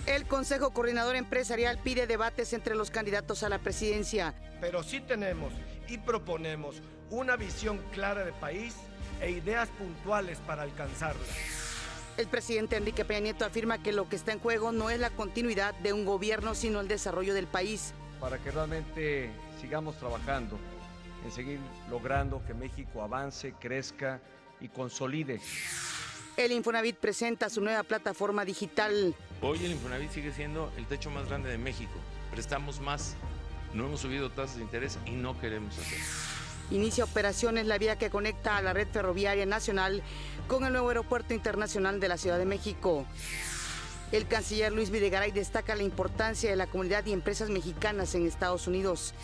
El Consejo Coordinador Empresarial pide debates entre los candidatos a la presidencia. Pero sí tenemos y proponemos una visión clara de país e ideas puntuales para alcanzarla. El presidente Enrique Peña Nieto afirma que lo que está en juego no es la continuidad de un gobierno, sino el desarrollo del país. Para que realmente sigamos trabajando en seguir logrando que México avance, crezca y consolide. El Infonavit presenta su nueva plataforma digital. Hoy el Infonavit sigue siendo el techo más grande de México. Prestamos más, no hemos subido tasas de interés y no queremos hacerlo. Inicia operaciones la vía que conecta a la red ferroviaria nacional con el nuevo aeropuerto internacional de la Ciudad de México. El canciller Luis Videgaray destaca la importancia de la comunidad y empresas mexicanas en Estados Unidos.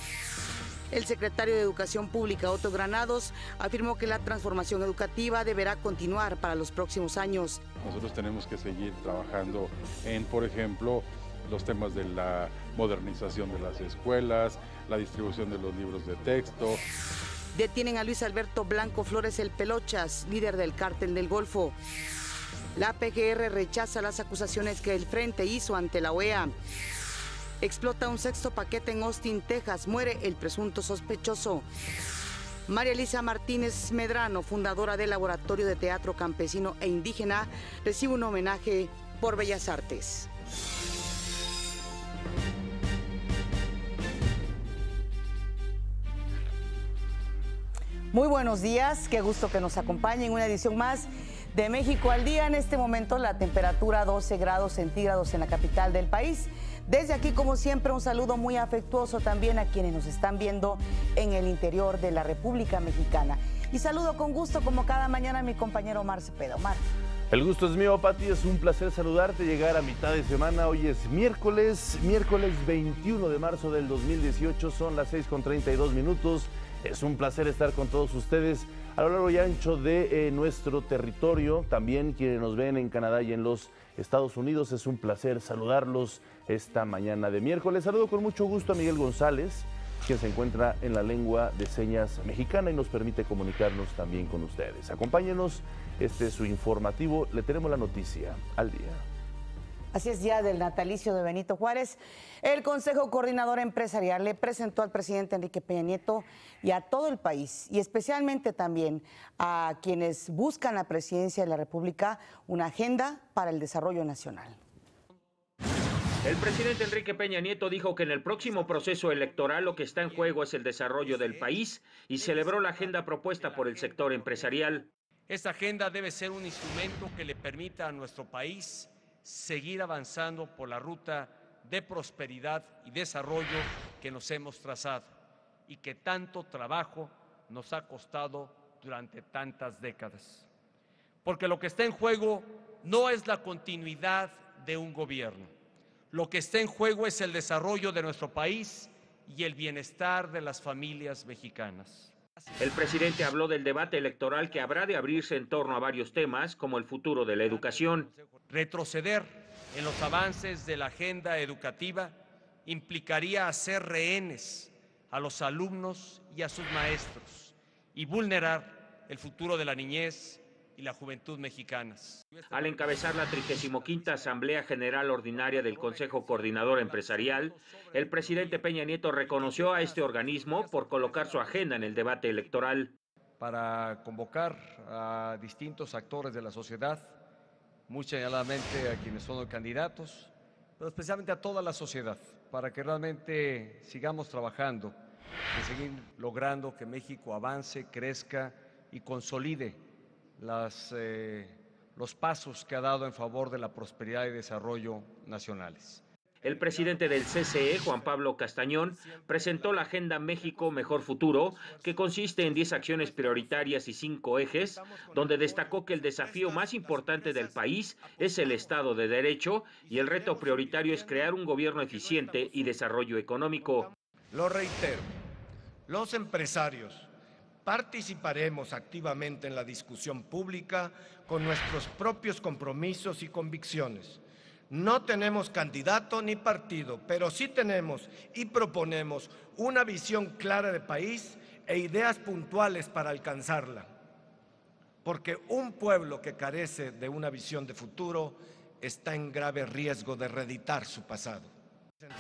El secretario de Educación Pública, Otto Granados, afirmó que la transformación educativa deberá continuar para los próximos años. Nosotros tenemos que seguir trabajando en, por ejemplo, los temas de la modernización de las escuelas, la distribución de los libros de texto. Detienen a Luis Alberto Blanco Flores el Pelochas, líder del Cártel del Golfo. La PGR rechaza las acusaciones que el Frente hizo ante la OEA. Explota un sexto paquete en Austin, Texas. Muere el presunto sospechoso. María Elisa Martínez Medrano, fundadora del Laboratorio de Teatro Campesino e Indígena, recibe un homenaje por Bellas Artes. Muy buenos días, qué gusto que nos acompañen en una edición más de México al Día. En este momento la temperatura 12 grados centígrados en la capital del país. Desde aquí, como siempre, un saludo muy afectuoso también a quienes nos están viendo en el interior de la República Mexicana. Y saludo con gusto, como cada mañana, a mi compañero Omar Cepeda. Omar. El gusto es mío, Pati, es un placer saludarte, llegar a mitad de semana. Hoy es miércoles 21 de marzo del 2018, son las 6:32. Es un placer estar con todos ustedes a lo largo y ancho de nuestro territorio. También quienes nos ven en Canadá y en los Estados Unidos, es un placer saludarlos esta mañana de miércoles. Saludo con mucho gusto a Miguel González, quien se encuentra en la lengua de señas mexicana y nos permite comunicarnos también con ustedes. Acompáñenos, este es su informativo, le tenemos la noticia al día. Así es, día del natalicio de Benito Juárez. El Consejo Coordinador Empresarial le presentó al presidente Enrique Peña Nieto y a todo el país, y especialmente también a quienes buscan la presidencia de la República, una agenda para el desarrollo nacional. El presidente Enrique Peña Nieto dijo que en el próximo proceso electoral lo que está en juego es el desarrollo del país y celebró la agenda propuesta por el sector empresarial. Esta agenda debe ser un instrumento que le permita a nuestro país seguir avanzando por la ruta de prosperidad y desarrollo que nos hemos trazado y que tanto trabajo nos ha costado durante tantas décadas. Porque lo que está en juego no es la continuidad de un gobierno. Lo que está en juego es el desarrollo de nuestro país y el bienestar de las familias mexicanas. El presidente habló del debate electoral que habrá de abrirse en torno a varios temas, como el futuro de la educación. Retroceder en los avances de la agenda educativa implicaría hacer rehenes a los alumnos y a sus maestros y vulnerar el futuro de la niñez y la juventud mexicanas. Al encabezar la 35ª Asamblea General Ordinaria del Consejo Coordinador Empresarial, el presidente Peña Nieto reconoció a este organismo por colocar su agenda en el debate electoral. Para convocar a distintos actores de la sociedad, muy señaladamente a quienes son los candidatos, pero especialmente a toda la sociedad, para que realmente sigamos trabajando y seguir logrando que México avance, crezca y consolide los pasos que ha dado en favor de la prosperidad y desarrollo nacionales. El presidente del CCE, Juan Pablo Castañón, presentó la Agenda México Mejor Futuro, que consiste en 10 acciones prioritarias y 5 ejes, donde destacó que el desafío más importante del país es el Estado de Derecho y el reto prioritario es crear un gobierno eficiente y desarrollo económico. Lo reitero, los empresarios participaremos activamente en la discusión pública con nuestros propios compromisos y convicciones. No tenemos candidato ni partido, pero sí tenemos y proponemos una visión clara de país e ideas puntuales para alcanzarla, porque un pueblo que carece de una visión de futuro está en grave riesgo de reeditar su pasado.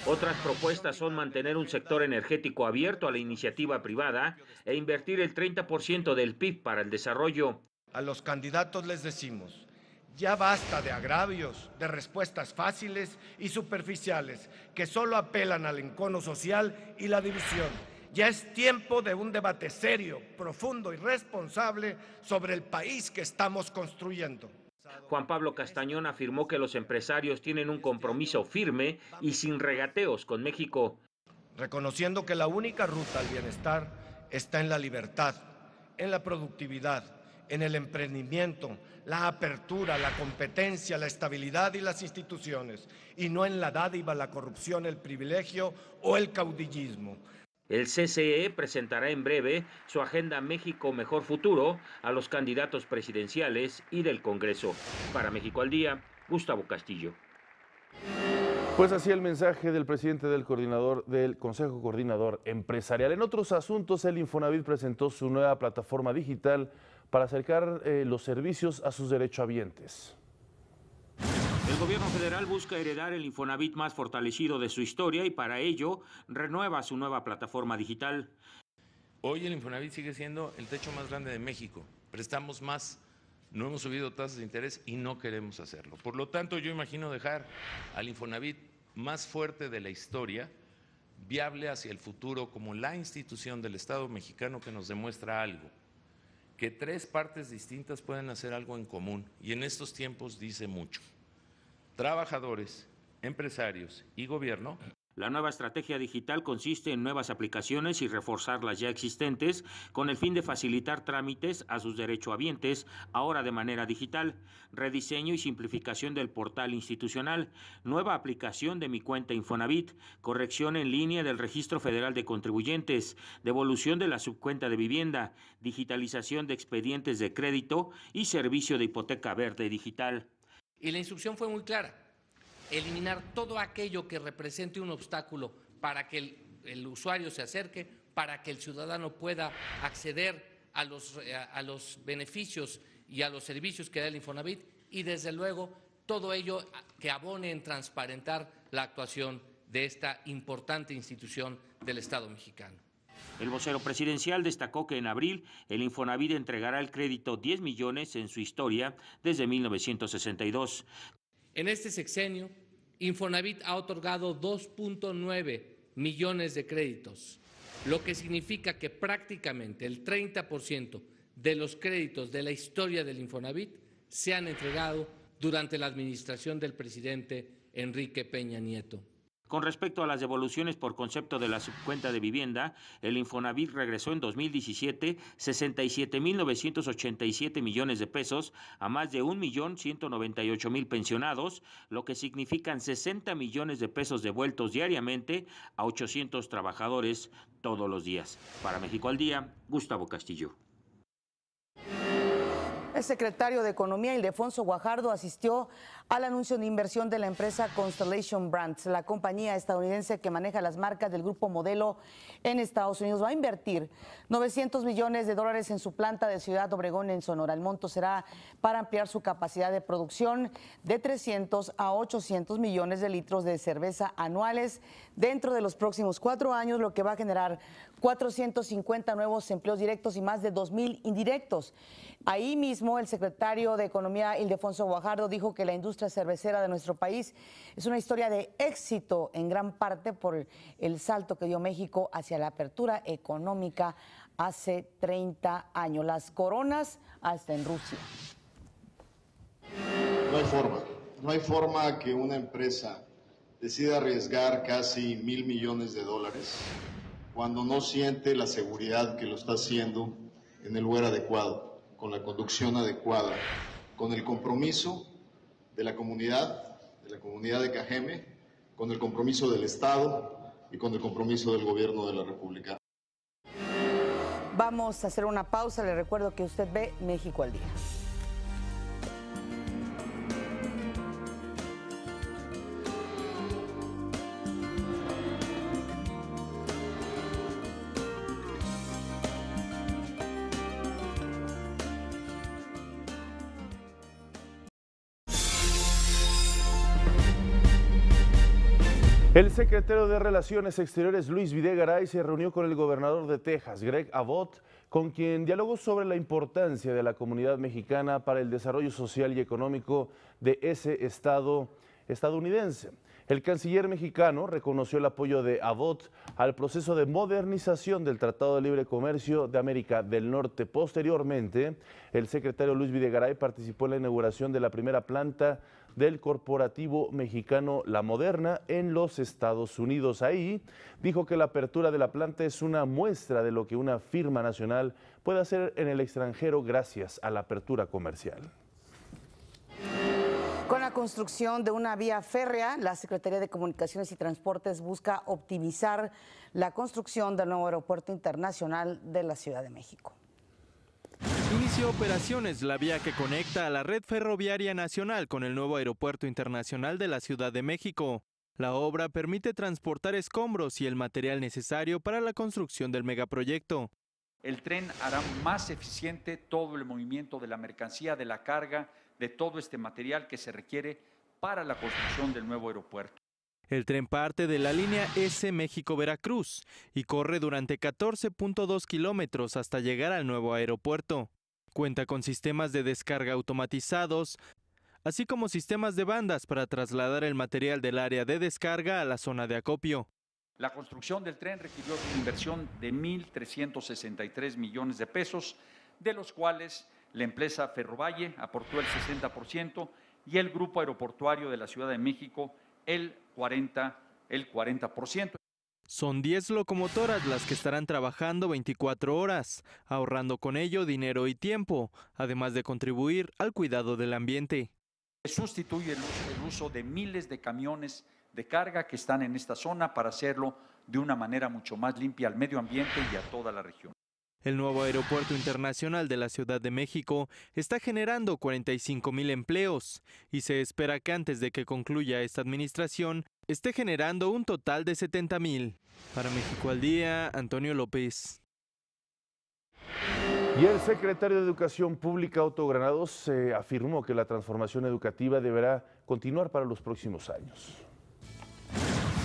Otras propuestas son mantener un sector energético abierto a la iniciativa privada e invertir el 30% del PIB para el desarrollo. A los candidatos les decimos, ya basta de agravios, de respuestas fáciles y superficiales que solo apelan al encono social y la división. Ya es tiempo de un debate serio, profundo y responsable sobre el país que estamos construyendo. Juan Pablo Castañón afirmó que los empresarios tienen un compromiso firme y sin regateos con México. Reconociendo que la única ruta al bienestar está en la libertad, en la productividad, en el emprendimiento, la apertura, la competencia, la estabilidad y las instituciones, y no en la dádiva, la corrupción, el privilegio o el caudillismo. El CCE presentará en breve su agenda México Mejor Futuro a los candidatos presidenciales y del Congreso. Para México al Día, Gustavo Castillo. Pues así el mensaje del presidente del Consejo Coordinador Empresarial. En otros asuntos, el Infonavit presentó su nueva plataforma digital para acercar los servicios a sus derechohabientes. El gobierno federal busca heredar el Infonavit más fortalecido de su historia y para ello renueva su nueva plataforma digital. Hoy el Infonavit sigue siendo el techo más grande de México. Prestamos más, no hemos subido tasas de interés y no queremos hacerlo. Por lo tanto, yo imagino dejar al Infonavit más fuerte de la historia, viable hacia el futuro como la institución del Estado mexicano que nos demuestra algo, que tres partes distintas pueden hacer algo en común y en estos tiempos dice mucho. Trabajadores, empresarios y gobierno. La nueva estrategia digital consiste en nuevas aplicaciones y reforzar las ya existentes con el fin de facilitar trámites a sus derechohabientes, ahora de manera digital, rediseño y simplificación del portal institucional, nueva aplicación de Mi Cuenta Infonavit, corrección en línea del Registro Federal de Contribuyentes, devolución de la subcuenta de vivienda, digitalización de expedientes de crédito y servicio de hipoteca verde digital. Y la instrucción fue muy clara, eliminar todo aquello que represente un obstáculo para que el usuario se acerque, para que el ciudadano pueda acceder a los beneficios y a los servicios que da el Infonavit y desde luego todo ello que abone en transparentar la actuación de esta importante institución del Estado mexicano. El vocero presidencial destacó que en abril el Infonavit entregará el crédito 10 millones en su historia desde 1962. En este sexenio, Infonavit ha otorgado 2.9 millones de créditos, lo que significa que prácticamente el 30% de los créditos de la historia del Infonavit se han entregado durante la administración del presidente Enrique Peña Nieto. Con respecto a las devoluciones por concepto de la subcuenta de vivienda, el Infonavit regresó en 2017 67.987 millones de pesos a más de 1.198.000 pensionados, lo que significan 60 millones de pesos devueltos diariamente a 800 trabajadores todos los días. Para México al Día, Gustavo Castillo. El secretario de Economía, Ildefonso Guajardo, asistió al anuncio de inversión de la empresa Constellation Brands. La compañía estadounidense que maneja las marcas del grupo Modelo en Estados Unidos va a invertir $900 millones en su planta de Ciudad Obregón, en Sonora. El monto será para ampliar su capacidad de producción de 300 a 800 millones de litros de cerveza anuales dentro de los próximos 4 años, lo que va a generar 450 nuevos empleos directos y más de 2,000 indirectos. Ahí mismo, el secretario de Economía, Ildefonso Guajardo, dijo que la industria cervecera de nuestro país es una historia de éxito en gran parte por el salto que dio México hacia la apertura económica hace 30 años. Las coronas hasta en Rusia. No hay forma que una empresa decida arriesgar casi $1,000 millones cuando no siente la seguridad que lo está haciendo en el lugar adecuado, con la conducción adecuada, con el compromiso de la comunidad de Cajeme, con el compromiso del Estado y con el compromiso del Gobierno de la República. Vamos a hacer una pausa. Le recuerdo que usted ve México al Día. El secretario de Relaciones Exteriores, Luis Videgaray, se reunió con el gobernador de Texas, Greg Abbott, con quien dialogó sobre la importancia de la comunidad mexicana para el desarrollo social y económico de ese estado estadounidense. El canciller mexicano reconoció el apoyo de Abbott al proceso de modernización del Tratado de Libre Comercio de América del Norte. Posteriormente, el secretario Luis Videgaray participó en la inauguración de la primera planta del corporativo mexicano La Moderna en los Estados Unidos. Ahí dijo que la apertura de la planta es una muestra de lo que una firma nacional puede hacer en el extranjero gracias a la apertura comercial. Con la construcción de una vía férrea, la Secretaría de Comunicaciones y Transportes busca optimizar la construcción del nuevo aeropuerto internacional de la Ciudad de México. Inició operaciones la vía que conecta a la red ferroviaria nacional con el nuevo aeropuerto internacional de la Ciudad de México. La obra permite transportar escombros y el material necesario para la construcción del megaproyecto. El tren hará más eficiente todo el movimiento de la mercancía, de la carga, de todo este material que se requiere para la construcción del nuevo aeropuerto. El tren parte de la línea S México-Veracruz y corre durante 14.2 kilómetros hasta llegar al nuevo aeropuerto. Cuenta con sistemas de descarga automatizados, así como sistemas de bandas para trasladar el material del área de descarga a la zona de acopio. La construcción del tren requirió una inversión de 1.363 millones de pesos, de los cuales la empresa Ferrovalle aportó el 60% y el Grupo Aeroportuario de la Ciudad de México el 40%. Son 10 locomotoras las que estarán trabajando 24 horas, ahorrando con ello dinero y tiempo, además de contribuir al cuidado del ambiente. Sustituye el uso de miles de camiones de carga que están en esta zona para hacerlo de una manera mucho más limpia al medio ambiente y a toda la región. El nuevo aeropuerto internacional de la Ciudad de México está generando 45,000 empleos y se espera que antes de que concluya esta administración esté generando un total de 70,000. Para México al Día, Antonio López. Y el secretario de Educación Pública, Otto Granados, afirmó que la transformación educativa deberá continuar para los próximos años.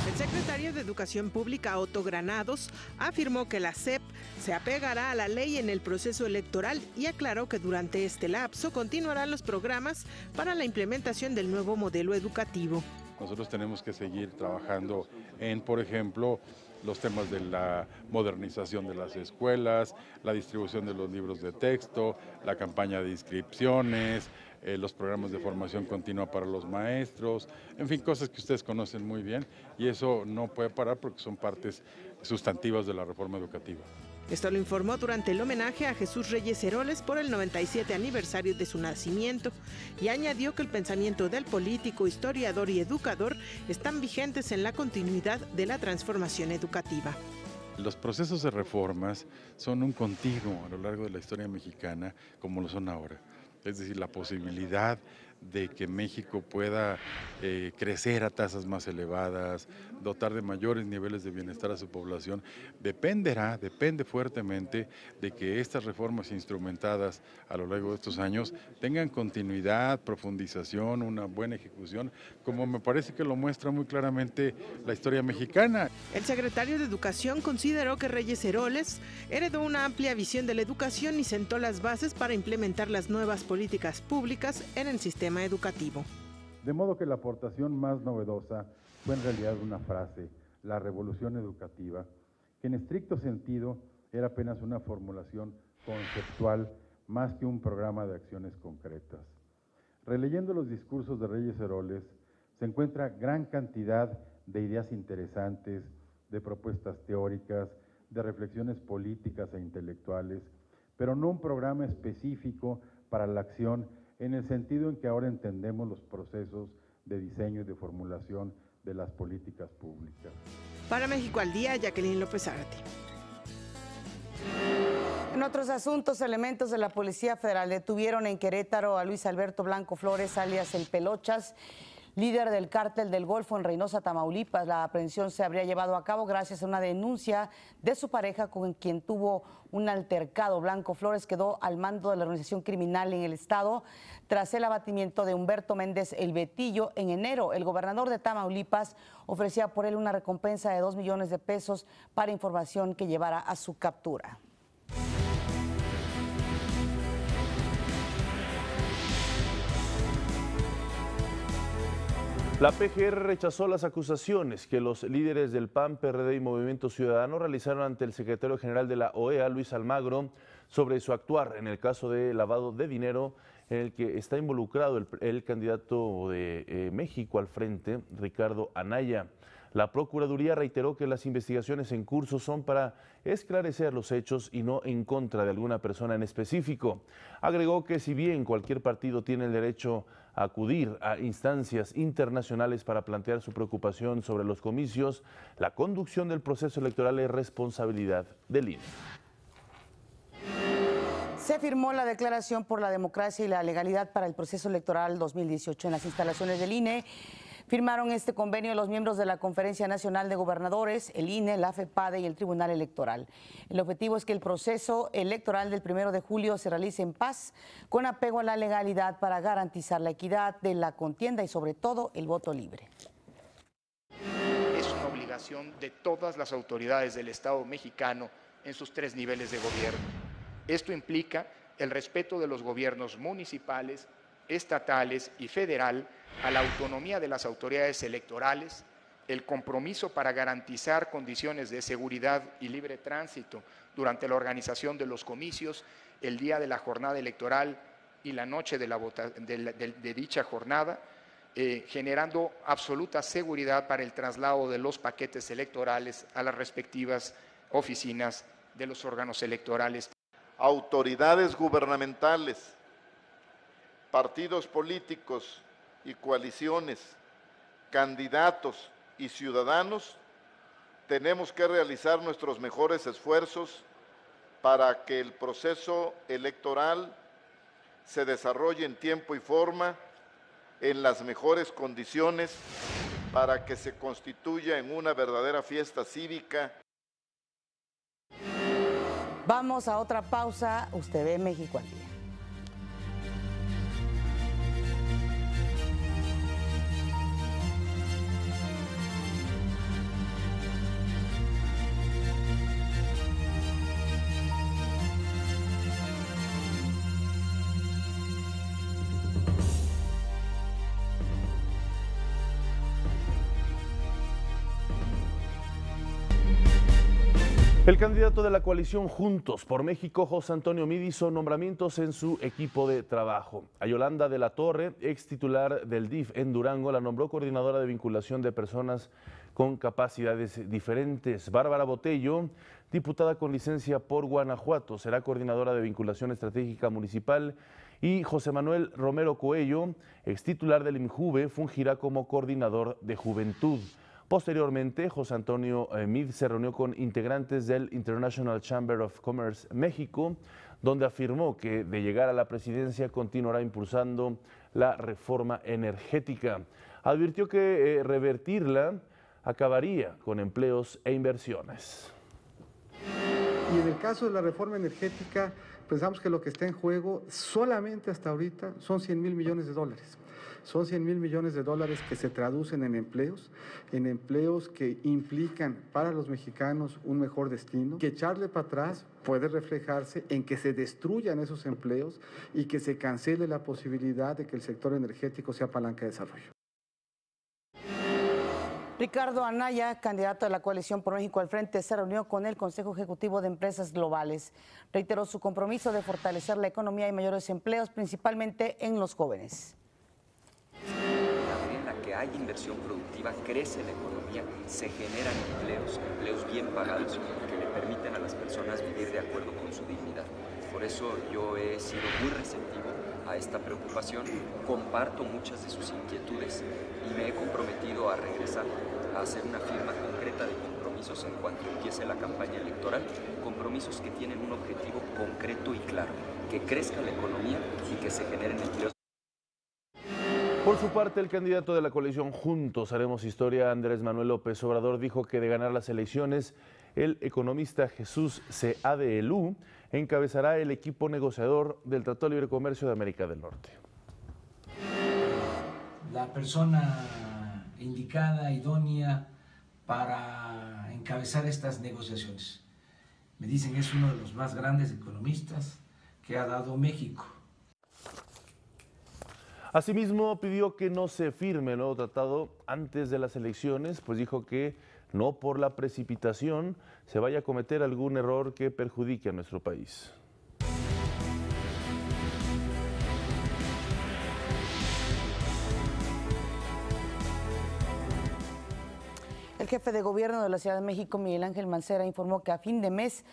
El secretario de Educación Pública, Otto Granados, afirmó que la SEP se apegará a la ley en el proceso electoral y aclaró que durante este lapso continuarán los programas para la implementación del nuevo modelo educativo. Nosotros tenemos que seguir trabajando en, por ejemplo, los temas de la modernización de las escuelas, la distribución de los libros de texto, la campaña de inscripciones, los programas de formación continua para los maestros, en fin, cosas que ustedes conocen muy bien y eso no puede parar porque son partes sustantivas de la reforma educativa. Esto lo informó durante el homenaje a Jesús Reyes Heroles por el 97 aniversario de su nacimiento y añadió que el pensamiento del político, historiador y educador están vigentes en la continuidad de la transformación educativa. Los procesos de reformas son un continuo a lo largo de la historia mexicana como lo son ahora. Es decir, la posibilidad de que México pueda crecer a tasas más elevadas, dotar de mayores niveles de bienestar a su población, depende fuertemente de que estas reformas instrumentadas a lo largo de estos años tengan continuidad, profundización, una buena ejecución, como me parece que lo muestra muy claramente la historia mexicana. El secretario de Educación consideró que Reyes Heroles heredó una amplia visión de la educación y sentó las bases para implementar las nuevas políticas públicas en el sistema educativo. De modo que la aportación más novedosa fue en realidad una frase, la revolución educativa, que en estricto sentido era apenas una formulación conceptual más que un programa de acciones concretas. Releyendo los discursos de Reyes Heroles, se encuentra gran cantidad de ideas interesantes, de propuestas teóricas, de reflexiones políticas e intelectuales, pero no un programa específico para la acción en el sentido en que ahora entendemos los procesos de diseño y de formulación de las políticas públicas. Para México al Día, Jacqueline López Zárate. En otros asuntos, elementos de la Policía Federal detuvieron en Querétaro a Luis Alberto Blanco Flores, alias El Pelochas, líder del cártel del Golfo en Reynosa, Tamaulipas. La aprehensión se habría llevado a cabo gracias a una denuncia de su pareja con quien tuvo un altercado. Blanco Flores quedó al mando de la organización criminal en el estado tras el abatimiento de Humberto Méndez El Betillo en enero. El gobernador de Tamaulipas ofrecía por él una recompensa de 2 millones de pesos para información que llevara a su captura. La PGR rechazó las acusaciones que los líderes del PAN, PRD y Movimiento Ciudadano realizaron ante el secretario general de la OEA, Luis Almagro, sobre su actuar en el caso de lavado de dinero en el que está involucrado el candidato de México al frente, Ricardo Anaya. La Procuraduría reiteró que las investigaciones en curso son para esclarecer los hechos y no en contra de alguna persona en específico. Agregó que si bien cualquier partido tiene el derecho a acudir a instancias internacionales para plantear su preocupación sobre los comicios, la conducción del proceso electoral es responsabilidad del INE. Se firmó la Declaración por la Democracia y la Legalidad para el Proceso Electoral 2018 en las instalaciones del INE. Firmaron este convenio los miembros de la Conferencia Nacional de Gobernadores, el INE, la FEPADE y el Tribunal Electoral. El objetivo es que el proceso electoral del 1 de julio se realice en paz, con apego a la legalidad para garantizar la equidad de la contienda y sobre todo el voto libre. Es una obligación de todas las autoridades del Estado mexicano en sus 3 niveles de gobierno. Esto implica el respeto de los gobiernos municipales, estatales y federal a la autonomía de las autoridades electorales, el compromiso para garantizar condiciones de seguridad y libre tránsito durante la organización de los comicios, el día de la jornada electoral y la noche de dicha jornada, generando absoluta seguridad para el traslado de los paquetes electorales a las respectivas oficinas de los órganos electorales. Autoridades gubernamentales, partidos políticos y coaliciones, candidatos y ciudadanos, tenemos que realizar nuestros mejores esfuerzos para que el proceso electoral se desarrolle en tiempo y forma, en las mejores condiciones, para que se constituya en una verdadera fiesta cívica. Vamos a otra pausa. Usted ve México al día. El candidato de la coalición Juntos por México, José Antonio Meade, hizo nombramientos en su equipo de trabajo. A Yolanda de la Torre, ex titular del DIF en Durango, la nombró coordinadora de vinculación de personas con capacidades diferentes. Bárbara Botello, diputada con licencia por Guanajuato, será coordinadora de vinculación estratégica municipal. Y José Manuel Romero Coello, ex titular del INJUVE, fungirá como coordinador de juventud. Posteriormente, José Antonio Meade se reunió con integrantes del International Chamber of Commerce México, donde afirmó que de llegar a la presidencia continuará impulsando la reforma energética. Advirtió que revertirla acabaría con empleos e inversiones. Y en el caso de la reforma energética, pensamos que lo que está en juego solamente hasta ahorita son 100,000 millones de dólares. Son 100,000 millones de dólares que se traducen en empleos que implican para los mexicanos un mejor destino. Que echarle para atrás puede reflejarse en que se destruyan esos empleos y que se cancele la posibilidad de que el sector energético sea palanca de desarrollo. Ricardo Anaya, candidato de la Coalición por México al Frente, se reunió con el Consejo Ejecutivo de Empresas Globales. Reiteró su compromiso de fortalecer la economía y mayores empleos, principalmente en los jóvenes. La medida en la que hay inversión productiva, crece la economía, se generan empleos bien pagados que le permiten a las personas vivir de acuerdo con su dignidad. Por eso yo he sido muy receptivo a esta preocupación, comparto muchas de sus inquietudes y me he comprometido a regresar a hacer una firma concreta de compromisos en cuanto empiece la campaña electoral, compromisos que tienen un objetivo concreto y claro, que crezca la economía y que se generen empleos. Por su parte, el candidato de la coalición Juntos Haremos Historia, Andrés Manuel López Obrador, dijo que de ganar las elecciones, el economista Jesús C.A. de Elú encabezará el equipo negociador del Tratado de Libre Comercio de América del Norte. La persona indicada, idónea para encabezar estas negociaciones. Me dicen que es uno de los más grandes economistas que ha dado México. Asimismo, pidió que no se firme el nuevo tratado antes de las elecciones, pues dijo que no por la precipitación se vaya a cometer algún error que perjudique a nuestro país. El jefe de gobierno de la Ciudad de México, Miguel Ángel Mancera, informó que a fin de mes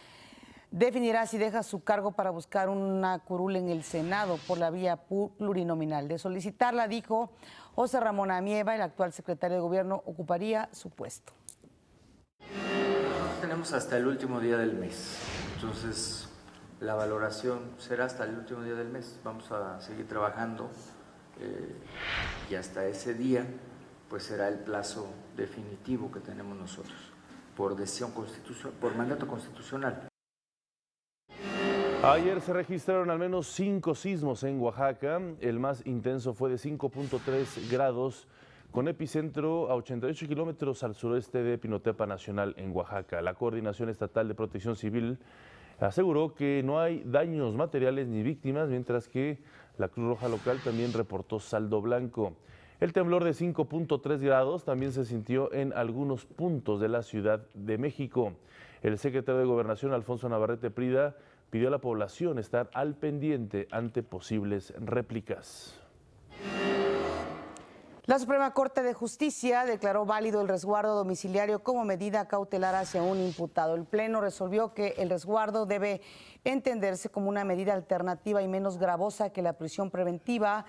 definirá si deja su cargo para buscar una curul en el Senado por la vía plurinominal. De solicitarla, dijo, José Ramón Amieva, el actual secretario de Gobierno, ocuparía su puesto. Nosotros tenemos hasta el último día del mes, entonces la valoración será hasta el último día del mes. Vamos a seguir trabajando y hasta ese día pues será el plazo definitivo que tenemos nosotros por decisión constitucional, por mandato constitucional. Ayer se registraron al menos 5 sismos en Oaxaca. El más intenso fue de 5.3 grados, con epicentro a 88 kilómetros al suroeste de Pinotepa Nacional en Oaxaca. La Coordinación Estatal de Protección Civil aseguró que no hay daños materiales ni víctimas, mientras que la Cruz Roja local también reportó saldo blanco. El temblor de 5.3 grados también se sintió en algunos puntos de la Ciudad de México. El secretario de Gobernación, Alfonso Navarrete Prida, pidió a la población estar al pendiente ante posibles réplicas. La Suprema Corte de Justicia declaró válido el resguardo domiciliario como medida cautelar hacia un imputado. El Pleno resolvió que el resguardo debe entenderse como una medida alternativa y menos gravosa que la prisión preventiva,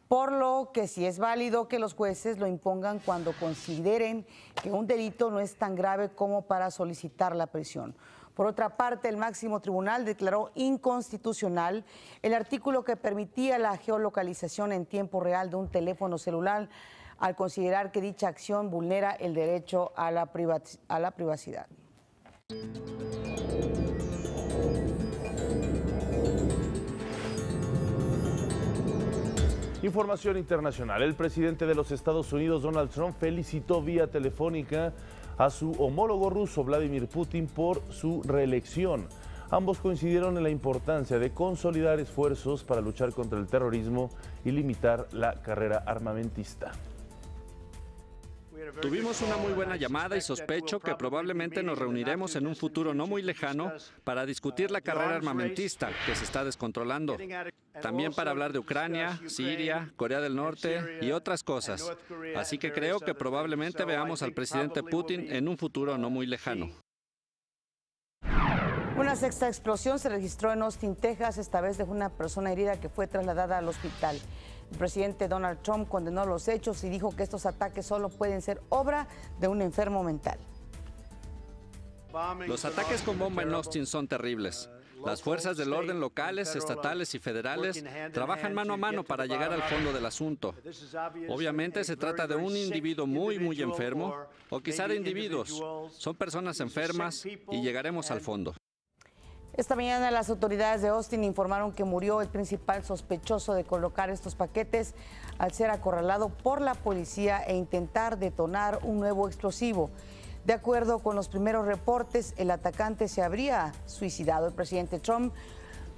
por lo que sí es válido que los jueces lo impongan cuando consideren que un delito no es tan grave como para solicitar la prisión. Por otra parte, el máximo tribunal declaró inconstitucional el artículo que permitía la geolocalización en tiempo real de un teléfono celular, al considerar que dicha acción vulnera el derecho a la privacidad. Información internacional. El presidente de los Estados Unidos, Donald Trump, felicitó vía telefónica a su homólogo ruso, Vladimir Putin, por su reelección. Ambos coincidieron en la importancia de consolidar esfuerzos para luchar contra el terrorismo y limitar la carrera armamentista. Tuvimos una muy buena llamada y sospecho que probablemente nos reuniremos en un futuro no muy lejano para discutir la carrera armamentista que se está descontrolando. También para hablar de Ucrania, Siria, Corea del Norte y otras cosas. Así que creo que probablemente veamos al presidente Putin en un futuro no muy lejano. Una sexta explosión se registró en Austin, Texas. Esta vez dejó una persona herida que fue trasladada al hospital. El presidente Donald Trump condenó los hechos y dijo que estos ataques solo pueden ser obra de un enfermo mental. Los ataques con bomba en Austin son terribles. Las fuerzas del orden locales, estatales y federales trabajan mano a mano para llegar al fondo del asunto. Obviamente se trata de un individuo muy enfermo, o quizá de individuos. Son personas enfermas y llegaremos al fondo. Esta mañana las autoridades de Austin informaron que murió el principal sospechoso de colocar estos paquetes al ser acorralado por la policía e intentar detonar un nuevo explosivo. De acuerdo con los primeros reportes, el atacante se habría suicidado. El presidente Trump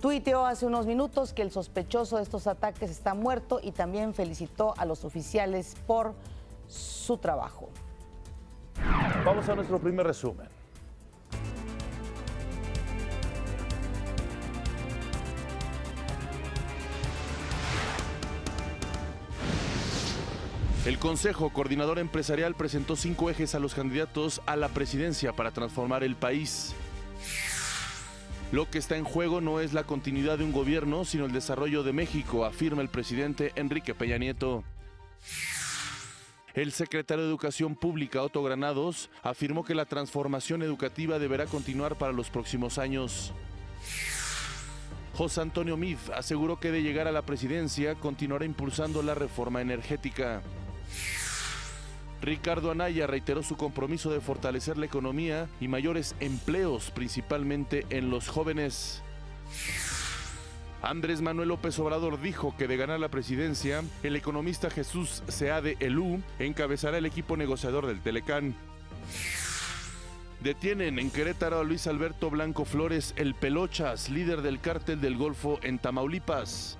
tuiteó hace unos minutos que el sospechoso de estos ataques está muerto y también felicitó a los oficiales por su trabajo. Vamos a nuestro primer resumen. El Consejo Coordinador Empresarial presentó 5 ejes a los candidatos a la presidencia para transformar el país. Lo que está en juego no es la continuidad de un gobierno, sino el desarrollo de México, afirma el presidente Enrique Peña Nieto. El secretario de Educación Pública, Otto Granados, afirmó que la transformación educativa deberá continuar para los próximos años. José Antonio Meade aseguró que de llegar a la presidencia continuará impulsando la reforma energética. Ricardo Anaya reiteró su compromiso de fortalecer la economía y mayores empleos, principalmente en los jóvenes. Andrés Manuel López Obrador dijo que de ganar la presidencia, el economista Jesús Seade Elú encabezará el equipo negociador del Telecán. Detienen en Querétaro a Luis Alberto Blanco Flores, el Pelochas, líder del cártel del Golfo en Tamaulipas.